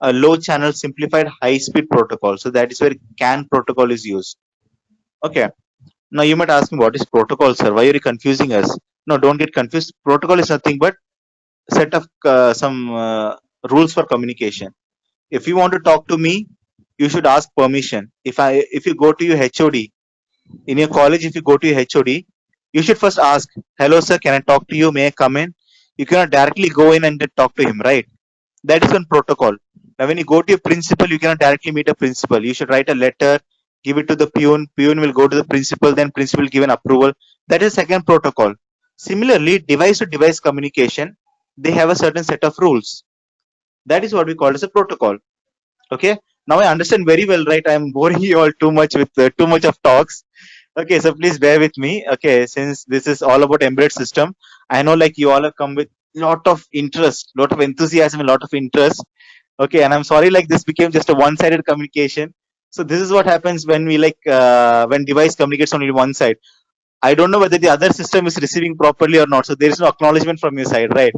a low channel simplified high speed protocol. So that is where CAN protocol is used. Okay, now you might ask me, what is protocol, sir? Why are you confusing us? No, don't get confused. Protocol is nothing but set of some rules for communication. If you want to talk to me, you should ask permission. If you go to your HOD in your college, if you go to your HOD, you should first ask, "Hello, sir, can I talk to you? May I come in?" You cannot directly go in and then talk to him, right? That is one protocol. Now, when you go to your principal, you cannot directly meet a principal. You should write a letter, give it to the peon. Peon will go to the principal, then principal will give an approval. That is second protocol. Similarly, device to device communication, they have a certain set of rules. That is what we call as a protocol. Okay. Now I understand very well, right? I am boring you all too much with too much of talks. Okay, so please bear with me. Okay, since this is all about embedded system, I know like you all have come with lot of interest, lot of enthusiasm, a lot of interest. Okay, and I'm sorry like this became just a one-sided communication. So this is what happens when we like when device communicates only one side. I don't know whether the other system is receiving properly or not. So there is no acknowledgement from your side, right?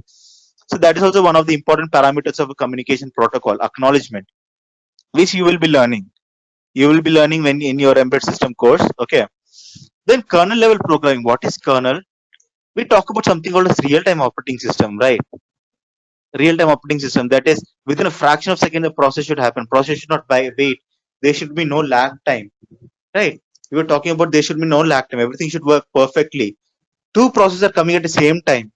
So that is also one of the important parameters of a communication protocol, acknowledgement, which you will be learning. You will be learning when in your embedded system course. Okay. Then kernel level programming. What is kernel? We talk about something called as real-time operating system, right? Real-time operating system. That is within a fraction of a second, the process should happen. Process should not wait. There should be no lag time, right? We were talking about there should be no lag time. Everything should work perfectly. Two processes are coming at the same time.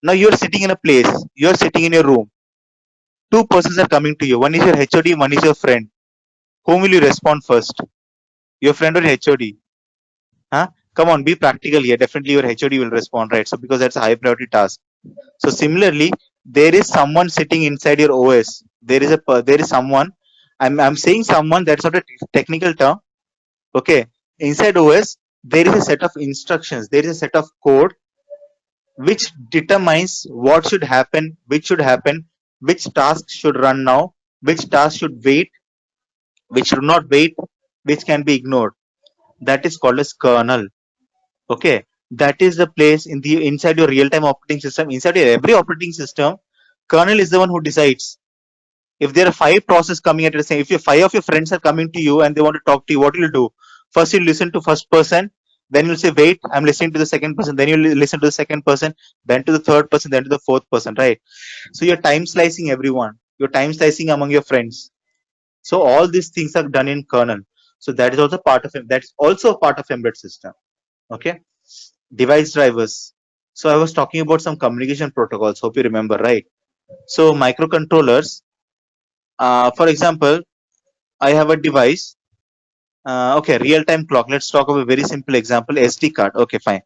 Now you're sitting in a place. You're sitting in your room. Two persons are coming to you. One is your HOD. One is your friend. Whom will you respond first? Your friend or HOD? Huh? Come on, be practical here. Definitely your HOD will respond, right? So because that's a high priority task. So similarly, there is someone sitting inside your OS. There is someone. I'm saying someone. That's not a technical term. Okay. Inside OS, there is a set of instructions. There is a set of code which determines what should happen, which task should run now, which task should wait, which should not wait, which can be ignored. That is called as kernel. Okay, that is the place in the inside your real-time operating system. Inside your every operating system, kernel is the one who decides. If there are five processes coming at the same, if your five of your friends are coming to you and they want to talk to you, what will you do? First, you listen to first person, then you'll say, "Wait, I'm listening to the second person." Then you listen to the second person, then to the third person, then to the fourth person, right? So you're time slicing everyone. You're time slicing among your friends. So all these things are done in kernel. So that is also part of it. That's also a part of embedded system. Okay, device drivers. So I was talking about some communication protocols. Hope you remember, right? So microcontrollers. For example, I have a device. Okay, real-time clock. Let's talk about a very simple example. SD card. Okay, fine.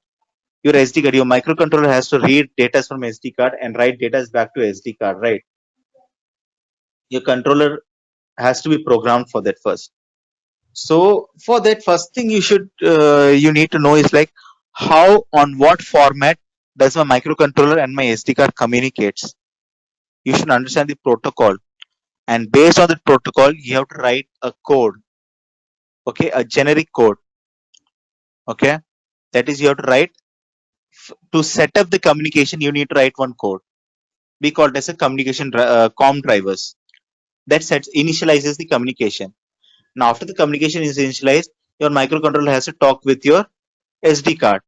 Your SD card, your microcontroller has to read data from SD card and write data back to SD card, right? Your controller has to be programmed for that first. So for that, first thing you need to know is like how on what format does my microcontroller and my SD card communicates. You should understand the protocol, and based on the protocol, you have to write a code. Okay, a generic code. Okay, that is you have to write to set up the communication. You need to write one code. We call it as a com drivers. That sets initializes the communication. Now, after the communication is initialized, your microcontroller has to talk with your SD card.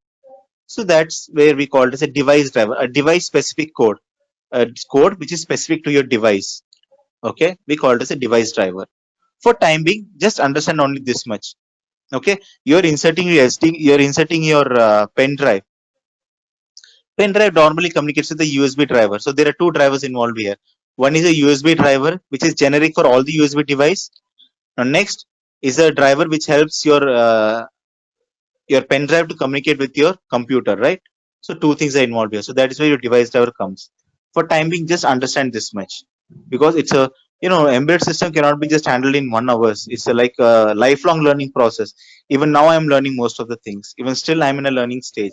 So that's where we call it as a device driver, a device specific code, a code which is specific to your device. Okay, we call it as a device driver. For time being, just understand only this much. Okay, you're inserting your SD, you're inserting your pen drive. Pen drive normally communicates with the USB driver. So there are two drivers involved here. One is a USB driver, which is generic for all the USB device. Now next is a driver which helps your pen drive to communicate with your computer, right? So two things are involved here. So that is where your device driver comes. For time being, just understand this much because it's a embedded system cannot be just handled in 1 hours. It's like a lifelong learning process. Even now, I'm learning most of the things. Even still, I'm in a learning stage.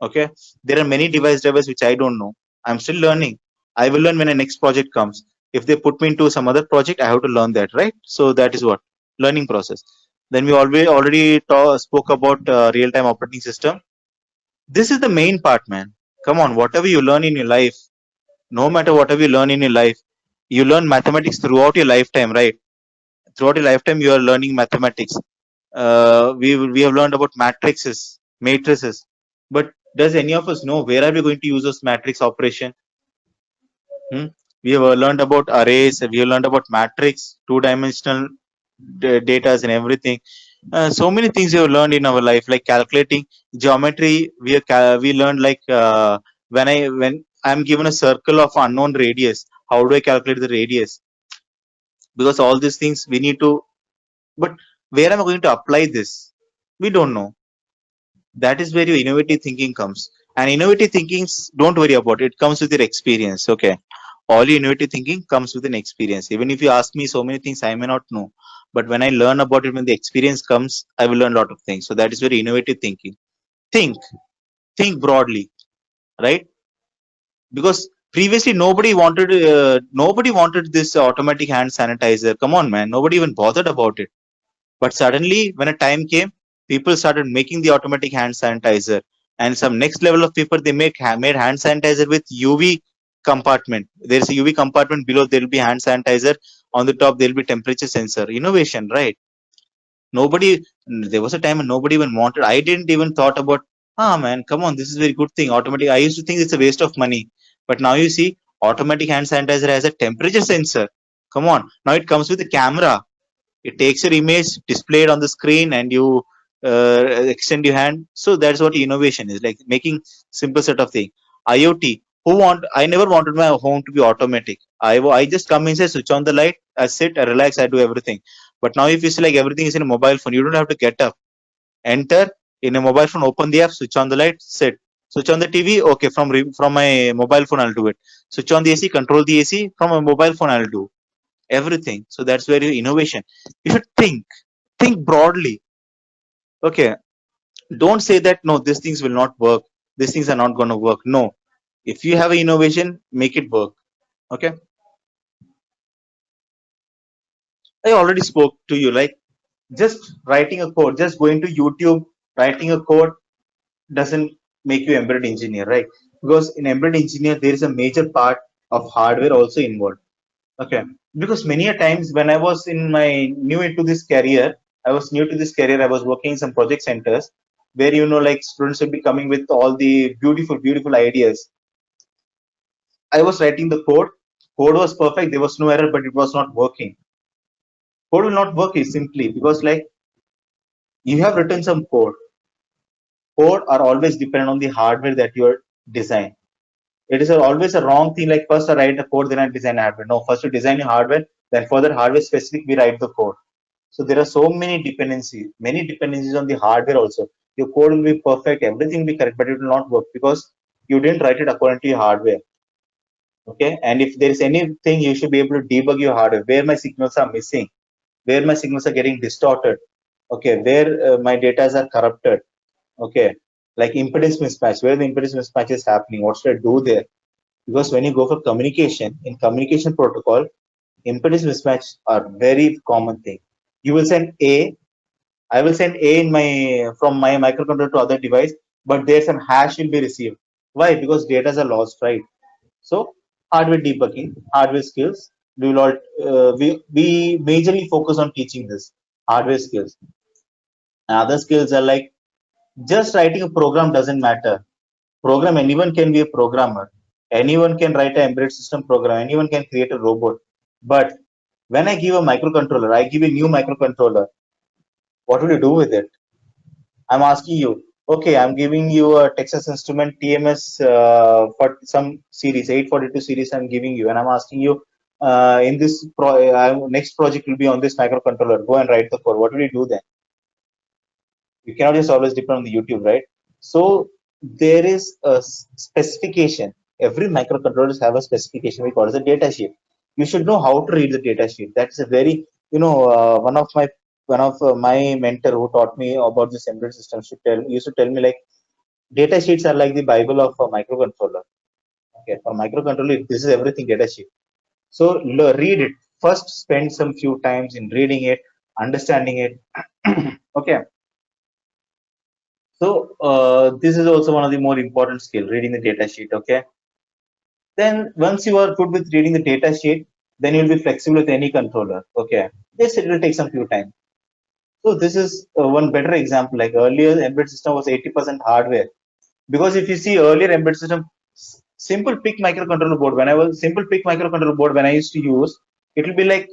Okay, there are many device drivers which I don't know. I'm still learning. I will learn when a next project comes. If they put me into some other project, I have to learn that, right? So that is what learning process. Then we already spoke about real-time operating system. This is the main part, man. Come on, whatever you learn in your life, no matter whatever you learn in your life, you learn mathematics throughout your lifetime, right? Throughout your lifetime, you are learning mathematics. We have learned about matrices. But does any of us know where are we going to use those matrix operation? Hmm? We have learned about arrays. We have learned about matrix, two-dimensional data and everything. So many things we have learned in our life, like calculating geometry. We learned like when I'm given a circle of unknown radius, how do I calculate the radius? Because all these things we need to. But where am I going to apply this? We don't know. That is where your innovative thinking comes. And innovative thinking, don't worry about it. It comes with your experience. Okay. All your innovative thinking comes with an experience. Even if you ask me so many things, I may not know. But when I learn about it, when the experience comes, I will learn a lot of things. So that is very innovative thinking. Think, think broadly, right? Because previously nobody wanted this automatic hand sanitizer. Come on, man. Nobody even bothered about it. But suddenly, when a time came, people started making the automatic hand sanitizer, and some next level of people they made hand sanitizer with UV compartment. There's a UV compartment below. There will be hand sanitizer on the top. There will be temperature sensor. Innovation, right? Nobody. There was a time when nobody even wanted. I didn't even thought about. Ah, man, come on, this is a very good thing. Automatic. I used to think it's a waste of money, but now you see, automatic hand sanitizer has a temperature sensor. Come on, now it comes with a camera. It takes your image displayed on the screen and you extend your hand. So that's what innovation is like, making simple set of thing. IoT. I never wanted my home to be automatic. I just come inside, switch on the light, I sit, I relax, I do everything. But now if you see like everything is in a mobile phone, you don't have to get up, enter in a mobile phone, open the app, switch on the light, sit. Switch on the TV. Okay, from my mobile phone I'll do it. Switch on the AC, control the AC from a mobile phone I'll do everything. So that's where your innovation. You should think broadly. Okay, don't say that no, these things will not work, these things are not going to work. No, if you have an innovation, make it work. Okay, I already spoke to you like just writing a code, just going to YouTube, writing a code doesn't make you embedded engineer, right? Because in embedded engineer there is a major part of hardware also involved. Okay, because many a times when I was in my new into this career, I was new to this career. I was working in some project centers where like students will be coming with all the beautiful ideas. I was writing the code. Code was perfect. There was no error, but it was not working. Code will not work is simply because like you have written some code. Code are always dependent on the hardware that you are design. It is always a wrong thing. Like first I write the code, then I design hardware. No, first you design your hardware, then for that hardware specific we write the code. So there are so many dependencies on the hardware also. Your code will be perfect, everything will be correct, but it will not work because you didn't write it according to your hardware. Okay, and if there is anything, you should be able to debug your hardware. Where my signals are missing, where my signals are getting distorted. Okay, where my data are corrupted. Okay, like impedance mismatch, where the impedance mismatch is happening. What should I do there? Because when you go for communication, in communication protocol, impedance mismatch are very common thing. You will send A I will send A in my from my microcontroller to other device, but there some hash will be received. Why? Because data are lost, right? So hardware debugging, hardware skills. We will all we majorly focus on teaching this hardware skills. And other skills are like just writing a program doesn't matter. Program, anyone can be a programmer. Anyone can write an embedded system program. Anyone can create a robot. But when I give a microcontroller, I give a new microcontroller. What will you do with it? I'm asking you. Okay, I'm giving you a Texas Instrument TMS for some series, 842 series. I'm giving you, and I'm asking you. In this next project will be on this microcontroller. Go and write the code. What will you do then? You cannot just always depend on the YouTube, right? So there is a specification. Every microcontrollers have a specification we call as a data sheet. You should know how to read the data sheet. That's a very, one of my mentor who taught me about this embedded system used to tell me like data sheets are like the bible of a microcontroller. Okay, for microcontroller this is everything data sheet. So read it first, spend some few times in reading it, understanding it. Okay. So this is also one of the more important skill, reading the data sheet. Okay. Then once you are good with reading the data sheet, then you'll be flexible with any controller. Okay. Yes, it will take some few time. So this is one better example. Like earlier, embedded system was 80% hardware. Because if you see earlier embedded system, simple pick microcontroller board. When I was simple pick microcontroller board, when I used to use, it will be like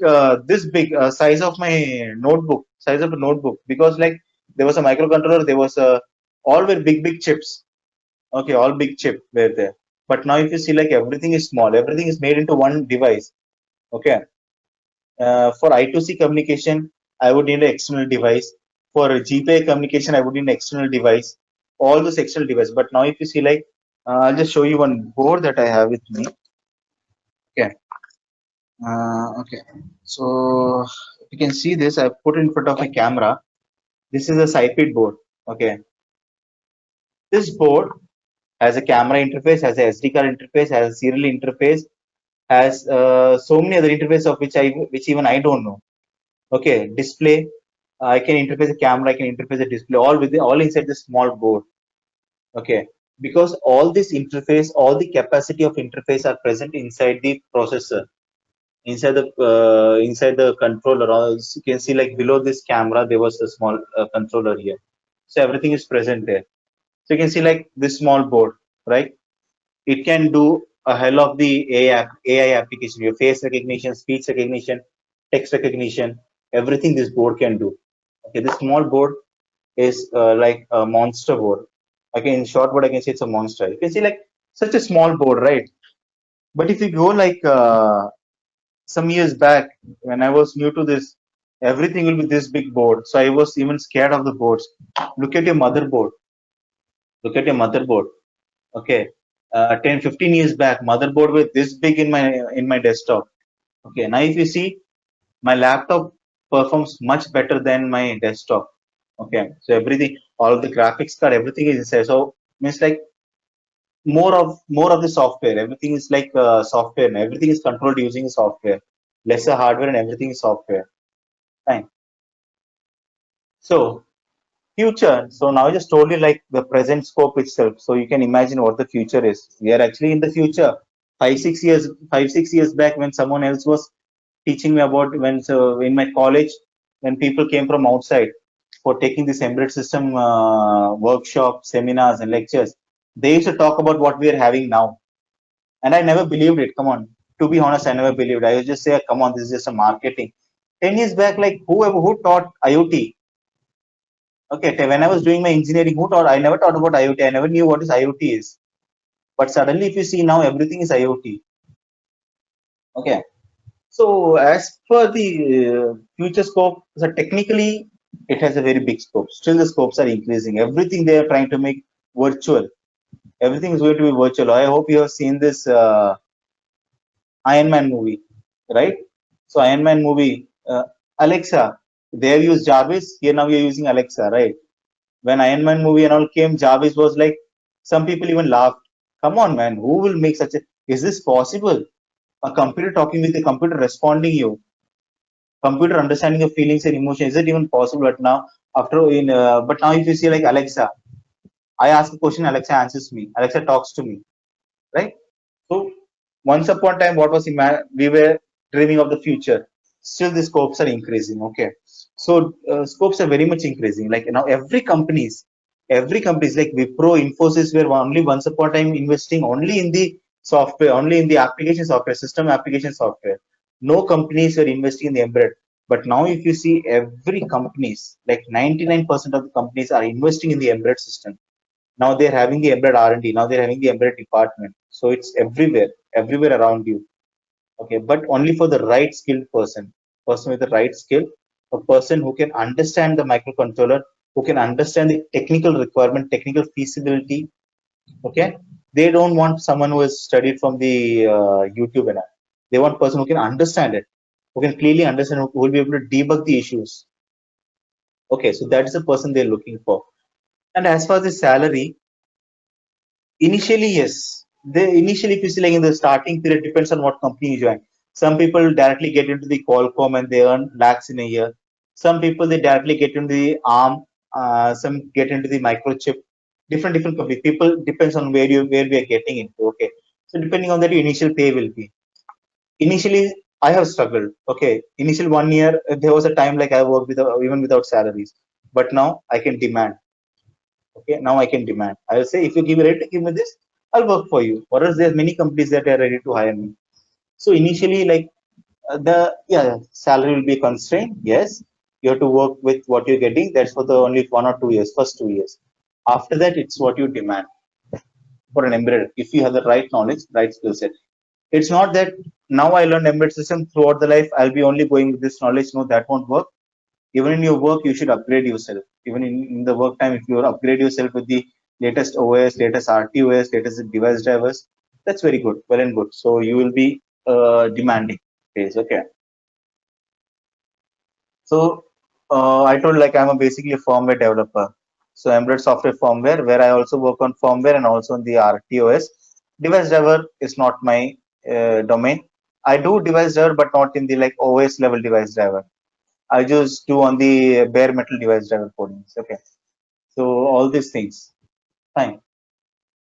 this big, size of my notebook, size of a notebook. Because like there was a microcontroller, there was a all were big chips. Okay, all big chip were there. But now if you see like everything is small, everything is made into one device. Okay. For I2C communication, I would need an external device. For GPI communication, I would need an external device. All those external devices. But now if you see like, I'll just show you one board that I have with me. Okay. Okay. So you can see this. I put in front of my camera. This is a SiPid board. Okay. This board has a camera interface, has a SD card interface, has a serial interface, has so many other interfaces of which even I don't know. Okay, display. I can interface a camera, I can interface a display, all inside the small board. Okay, because all this interface, all the capacity of interface are present inside the processor, inside the controller. You can see like below this camera there was a small controller here. So everything is present there. So you can see like this small board, right? It can do a hell of the AI application, your face recognition, speech recognition, text recognition, everything this board can do. Okay, this small board is like a monster board. Okay, in short word, I can say it's a monster. You can see like such a small board, right? But if you go like some years back, when I was new to this, everything will be this big board. So I was even scared of the boards. Look at your motherboard. Look at your motherboard. Okay, 10, 15 years back, motherboard was this big in my desktop. Okay, now if you see, my laptop performs much better than my desktop. Okay, so everything, all of the graphics card, everything is inside. So means like more of the software. Everything is like software. And everything is controlled using software. Lesser hardware and everything is software. Fine. So future. So now I just told you like the present scope itself. So you can imagine what the future is. We are actually in the future. 5 6 years back when someone else was teaching me about when so in my college when people came from outside for taking this embedded system workshop seminars and lectures, they used to talk about what we are having now, and I never believed it. Come on, to be honest, I never believed. I would just say, come on, this is just a marketing. 10 years back, like who taught IoT? Okay, when I was doing my engineering, who taught? I never taught about IoT. I never knew what is IoT is. But suddenly, if you see now, everything is IoT. Okay. So as per the future scope, so technically it has a very big scope. Still, the scopes are increasing. Everything they are trying to make virtual. Everything is going to be virtual. I hope you have seen this Iron Man movie, right? So Iron Man movie, Alexa. They have used Jarvis. Here now we are using Alexa, right? When Iron Man movie and all came, Jarvis was like, some people even laughed. Come on, man, who will make such a? Is this possible? A computer talking with a computer responding you. Computer understanding your feelings and emotions, is it even possible? But now, but now if you see like Alexa, I ask a question, Alexa answers me. Alexa talks to me, right? So once upon a time, we were dreaming of the future. Still, the scopes are increasing. Okay, so scopes are very much increasing. Like now, every companies like Wipro, Infosys were only once upon a time investing only in the software, only in the application software, system application software. No companies were investing in the embedded. But now, if you see every companies, like 99% of the companies are investing in the embedded system. Now they're having the embedded R&D. Now they're having the embedded department. So it's everywhere around you. Okay, but only for the right skilled person with the right skill, a person who can understand the microcontroller, who can understand the technical requirement, technical feasibility. Okay, they don't want someone who has studied from the YouTube and all. They want person who can understand it, who can clearly understand, who will be able to debug the issues. Okay, so that's the person they're looking for. And as far as the salary, initially, yes. Initially, if you see like in the starting period, depends on what company you join. Some people directly get into the Qualcomm and they earn lakhs in a year. Some people they directly get into the ARM. Some get into the microchip. Different companies. People depends on where we are getting into. Okay, so depending on that, your initial pay will be. Initially, I have struggled. Okay, initial 1 year, there was a time like I worked even without salaries, but now I can demand. Okay, now I can demand. I will say, if you give a rate, give me this, I'll work for you. Or else there's many companies that are ready to hire me. So initially, like the yeah, salary will be constrained. Yes, you have to work with what you're getting. That's for the only 1 or 2 years, first 2 years. After that, it's what you demand for an embedded. If you have the right knowledge, right skill set. It's not that now I learned embedded system throughout the life. I'll be only going with this knowledge. No, that won't work. Even in your work, you should upgrade yourself. Even in the work time, if you upgrade yourself with the latest OS, latest RTOS, latest device drivers, that's very good, well and good. So you will be demanding. Yes, okay. So I told like I'm basically a firmware developer. So embedded software firmware, where I also work on firmware and also on the RTOS. Device driver is not my domain. I do device driver, but not in the like OS level device driver. I just do on the bare metal device driver codings. Okay. So all these things, fine.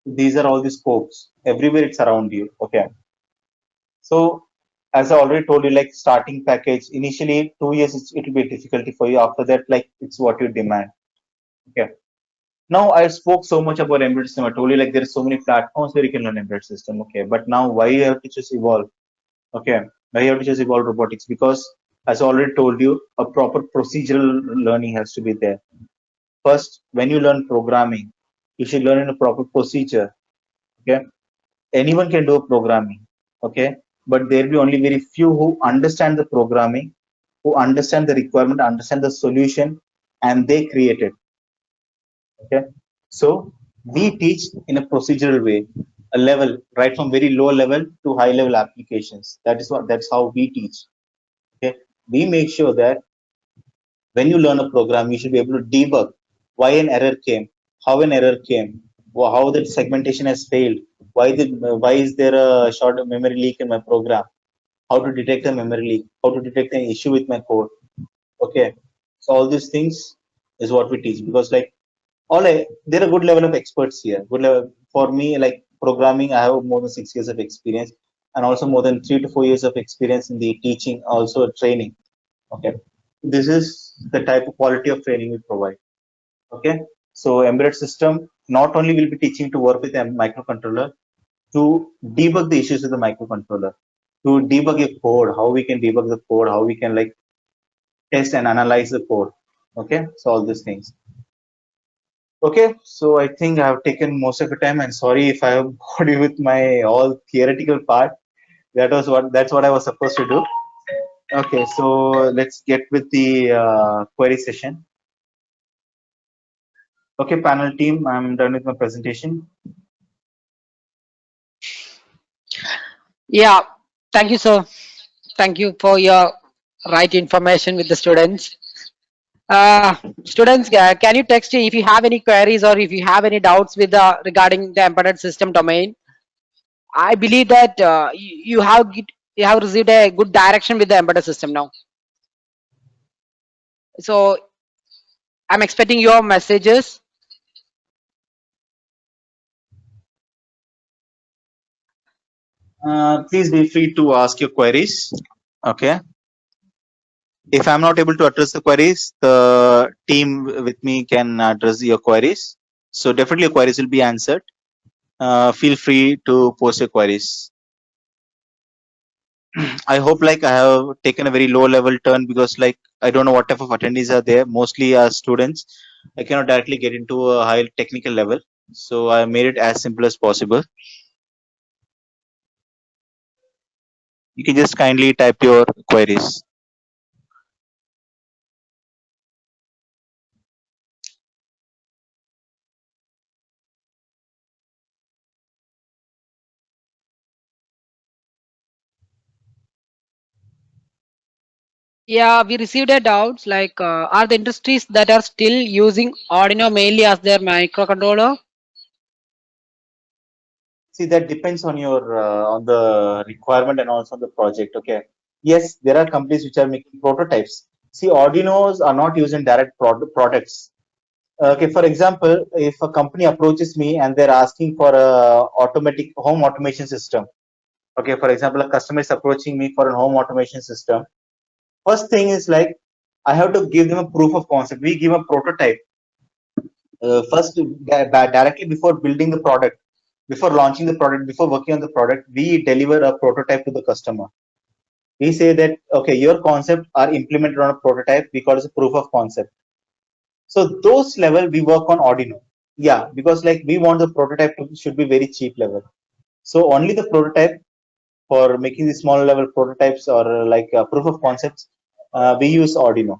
These are all the scopes. Everywhere it's around you. Okay. So as I already told you, like starting package, initially 2 years it will be a difficulty for you. After that, like it's what you demand. Okay. Now I spoke so much about embedded system. I told you like there are so many platforms where you can learn embedded system. Okay. But now why you have to just evolve? Okay. Why you have to just evolve robotics? Because as I already told you, a proper procedural learning has to be there. First, when you learn programming, you should learn in a proper procedure. Okay, anyone can do programming. Okay, but there will be only very few who understand the programming, who understand the requirement, understand the solution, and they create it. Okay, so we teach in a procedural way, a level right from very low level to high level applications. That's how we teach. Okay, we make sure that when you learn a program, you should be able to debug why an error came, how an error came, how the segmentation has failed, why is there a short memory leak in my program, how to detect a memory leak, how to detect an issue with my code. Okay, so all these things is what we teach because like there are good level of experts here. Good level for me like programming. I have more than 6 years of experience and also more than 3 to 4 years of experience in the teaching, also training. Okay, this is the type of quality of training we provide. Okay, so embedded system not only will be teaching to work with a microcontroller, to debug the issues with the microcontroller, to debug a code, how we can debug the code, how we can like test and analyze the code. Okay, so all these things. Okay, so I think I have taken most of the time and sorry if I have bored you with my all theoretical part. That's what I was supposed to do. Okay, so let's get with the query session. Okay, panel team, I'm done with my presentation. Yeah, thank you, sir. Thank you for your right information with the students. Uh, Students, can you text if you have any queries or if you have any doubts with the regarding the embedded system domain? I believe that you have received a good direction with the embedded system now. So I'm expecting your messages. Please be free to ask your queries. Okay. If I'm not able to address the queries, the team with me can address your queries. So definitely your queries will be answered. Feel free to post your queries. I hope like I have taken a very low level turn because like I don't know what type of attendees are there. Mostly are students. I cannot directly get into a high technical level. So I made it as simple as possible. You can just kindly type your queries. Yeah, we received a doubts like are the industries that are still using Arduino mainly as their microcontroller? See, that depends on your on the requirement and also on the project. Okay. Yes, there are companies which are making prototypes. See, Arduinos are not used in direct products. Okay, for example, if a company approaches me and they're asking for a automatic home automation system. Okay, for example, a customer is approaching me for a home automation system. First thing is like I have to give them a proof of concept. We give a prototype first directly before building the product, before launching the product, before working on the product. We deliver a prototype to the customer. We say that okay, your concept are implemented on a prototype. We call it a proof of concept. So those level we work on Arduino. Yeah, because like we want the prototype to should be very cheap level. So only the prototype for making the small level prototypes or like proof of concepts, we use Arduino.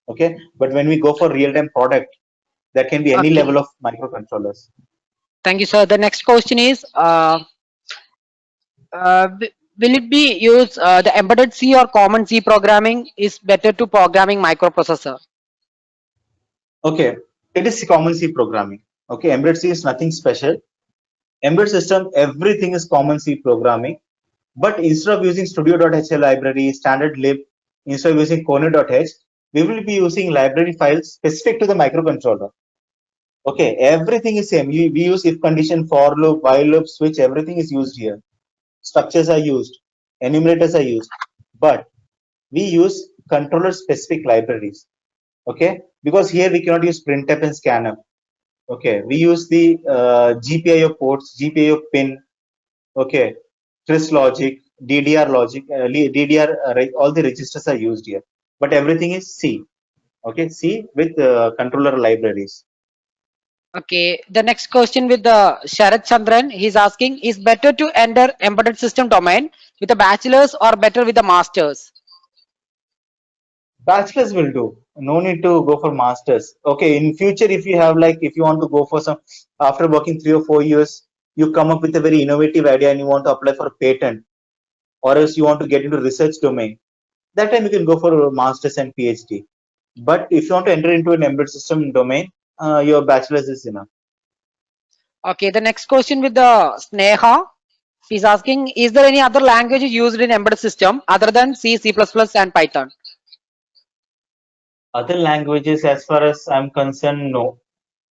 Okay, but when we go for real time product, that can be any level Okay, of microcontrollers. thank you, sir. The next question is will it be used the embedded C or common C programming is better to programming microprocessor? Okay, it is common C programming. Okay, embedded C is nothing special. Embedded system, everything is common C programming. But instead of using studio.h library, standard lib, instead of using conio.h, we will be using library files specific to the microcontroller. Okay, everything is same. We use if condition, for loop, while loop, switch, everything is used here. Structures are used, enumerators are used, but we use controller specific libraries. Okay, because here we cannot use printf and scanf. Okay, we use the GPIO ports, GPIO pin. Okay, Tris logic, DDR logic, DDR, all the registers are used here. But everything is C. Okay, C with controller libraries. Okay, the next question with the Sharad Chandran, he's asking, is better to enter embedded system domain with a bachelor's or better with a master's? Bachelors will do. No need to go for masters. Okay, in future, if you have like, if you want to go for some, after working 3 or 4 years, you come up with a very innovative idea and you want to apply for a patent, or else you want to get into research domain. That time you can go for a master's and PhD. But if you want to enter into an embedded system domain, your bachelor's is enough. Okay, the next question with the Sneha, she's asking, is there any other language used in embedded system other than C, C++, and Python? Other languages, as far as I'm concerned, no.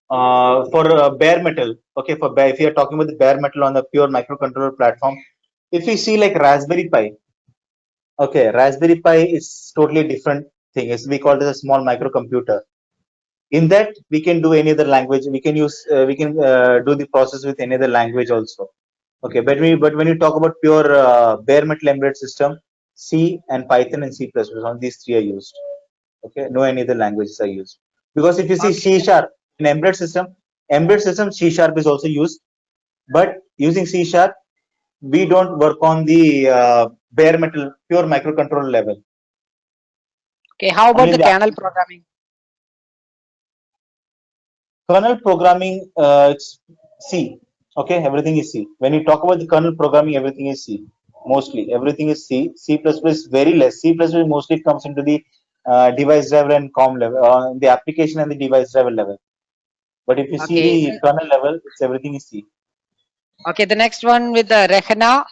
For bare metal, okay, for bare, if you're talking about the bare metal on the pure microcontroller platform, if you see like Raspberry Pi, okay, Raspberry Pi is totally different thing. It's we call it a small microcomputer. In that, we can do any other language. We can use, we can do the process with any other language also. Okay, but when you talk about pure bare metal embedded system, C and Python and C++, on these three are used. Okay, no any other languages are used. Because if you see Okay, C sharp in embedded system C sharp is also used. But using C sharp, we don't work on the bare metal pure microcontroller level. okay, how about Only the the kernel programming? kernel programming, it's C. Okay, everything is C. When you talk about the kernel programming, everything is C. Mostly everything is C. C++ is very less. C++ mostly comes into the device driver and COM level, the application and the device driver level. But if you see Okay, the kernel level, it's everything is C. okay, the next one with the Rehna,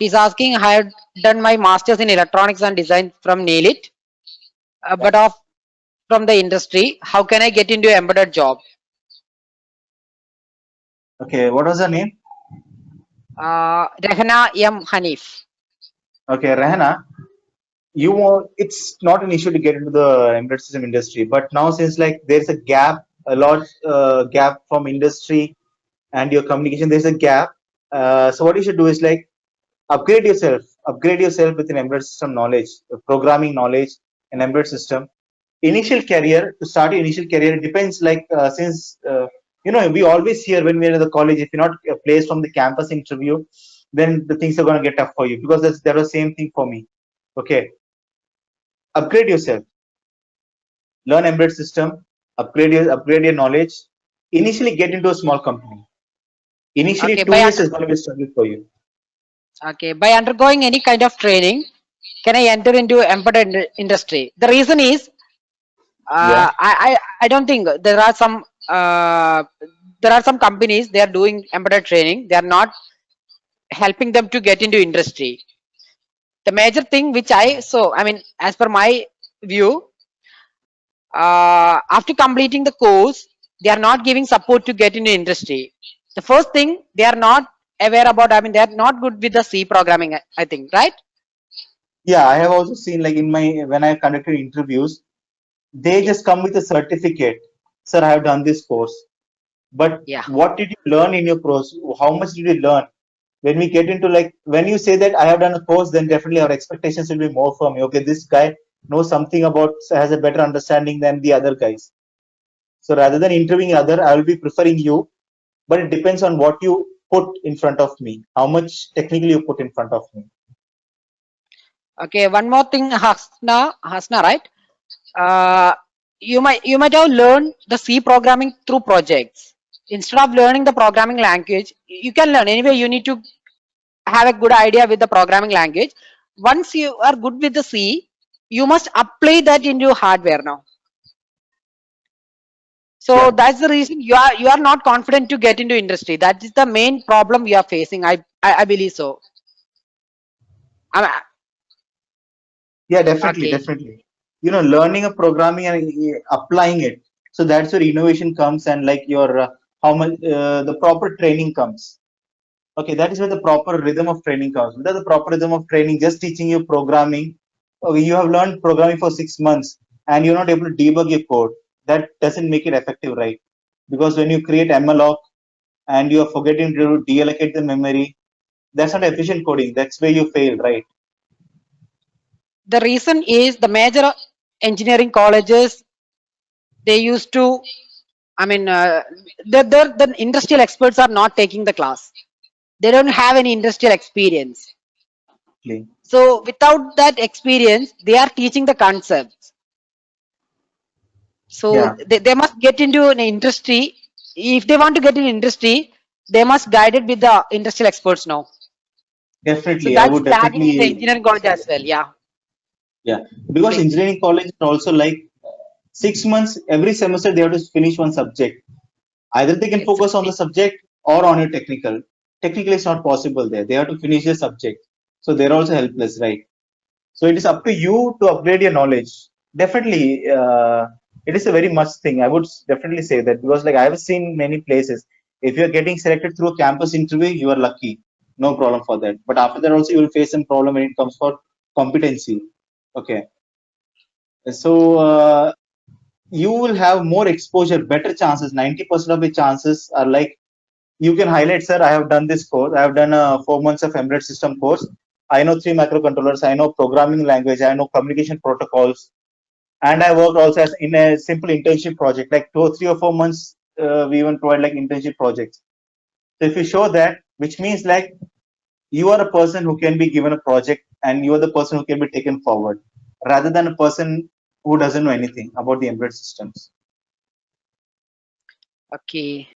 she's asking, I have done my master's in electronics and design from NAILIT, Yeah. but of from the industry. How can I get into embedded job? Okay, what was her name? Rehna M. Hanif. Okay, Rehana, it's not an issue to get into the embedded system industry, but now since like there's a gap, a lot gap from industry and your communication, there's a gap. So what you should do is like upgrade yourself with an embedded system knowledge, programming knowledge, and embedded system. Initial career to start your initial career, it depends like since we always hear when we're in the college, if you're not placed from the campus interview, then the things are going to get tough for you, because that was the same thing for me. Okay, upgrade yourself, learn embedded system, upgrade your knowledge. Initially get into a small company. Initially Okay, 2 years is going to be struggle for you. by undergoing any kind of training, can I enter into embedded industry? The reason is, Yeah, I don't think there are some companies they are doing embedded training. They are not helping them to get into industry. The major thing which I mean, as per my view, after completing the course, they are not giving support to get into industry. The first thing they are not aware about. I mean, they are not good with the C programming. I think, right? yeah, I have also seen like in my when I conducted interviews, they just come with a certificate. Sir, I have done this course. But Yeah. what did you learn in your course? How much did you learn? When we get into like when you say that I have done a course, then definitely our expectations will be more from you. Okay, this guy knows something about, has a better understanding than the other guys. So rather than interviewing other, I will be preferring you. But it depends on what you put in front of me, how much technically you put in front of me. Okay. One more thing, Hasna, right? Uh, you might have learned the C programming through projects. Instead of learning the programming language, you can learn anyway. You need to have a good idea with the programming language. Once you are good with the C, you must apply that into hardware now. So Yeah, that's the reason you are not confident to get into industry. That is the main problem we are facing. I believe so. I, yeah, definitely, okay. definitely. Learning a programming and applying it. So that's where innovation comes, and like your how much the proper training comes. Okay, that is where the proper rhythm of training comes. Without the proper rhythm of training, just teaching you programming, okay, you have learned programming for 6 months and you're not able to debug your code. That doesn't make it effective, right? Because when you create MLOC and you are forgetting to deallocate the memory, that's not efficient coding. That's where you fail, right? The reason is the major engineering colleges they used to. I mean, the industrial experts are not taking the class. They don't have any industrial experience. Exactly. So without that experience, they are teaching the concepts. So Yeah, they must get into an industry. If they want to get in industry, they must guide it with the industrial experts now. So definitely. I that's would lacking in the definitely, engineering college as well. Yeah. yeah. Because May- engineering college is also like 6 months, every semester they have to finish one subject. Either they can focus on the Exactly. subject or on your technical. Technically, it's not possible there. They have to finish the subject. So they're also helpless, right? So it is up to you to upgrade your knowledge. Definitely, it is a very much thing. I would definitely say that, because like I have seen many places. If you're getting selected through a campus interview, you are lucky. No problem for that. But after that also you will face some problem when it comes for competency. Okay. So you will have more exposure, better chances. 90% of the chances are like you can highlight, sir, I have done this course. I have done a 4 months of embedded system course. I know three microcontrollers. I know programming language. I know communication protocols. And I worked also as in a simple internship project, like 3 or 4 months. We even provide like internship projects. So if you show that, which means like you are a person who can be given a project and you are the person who can be taken forward, rather than a person who doesn't know anything about the embedded systems. Okay.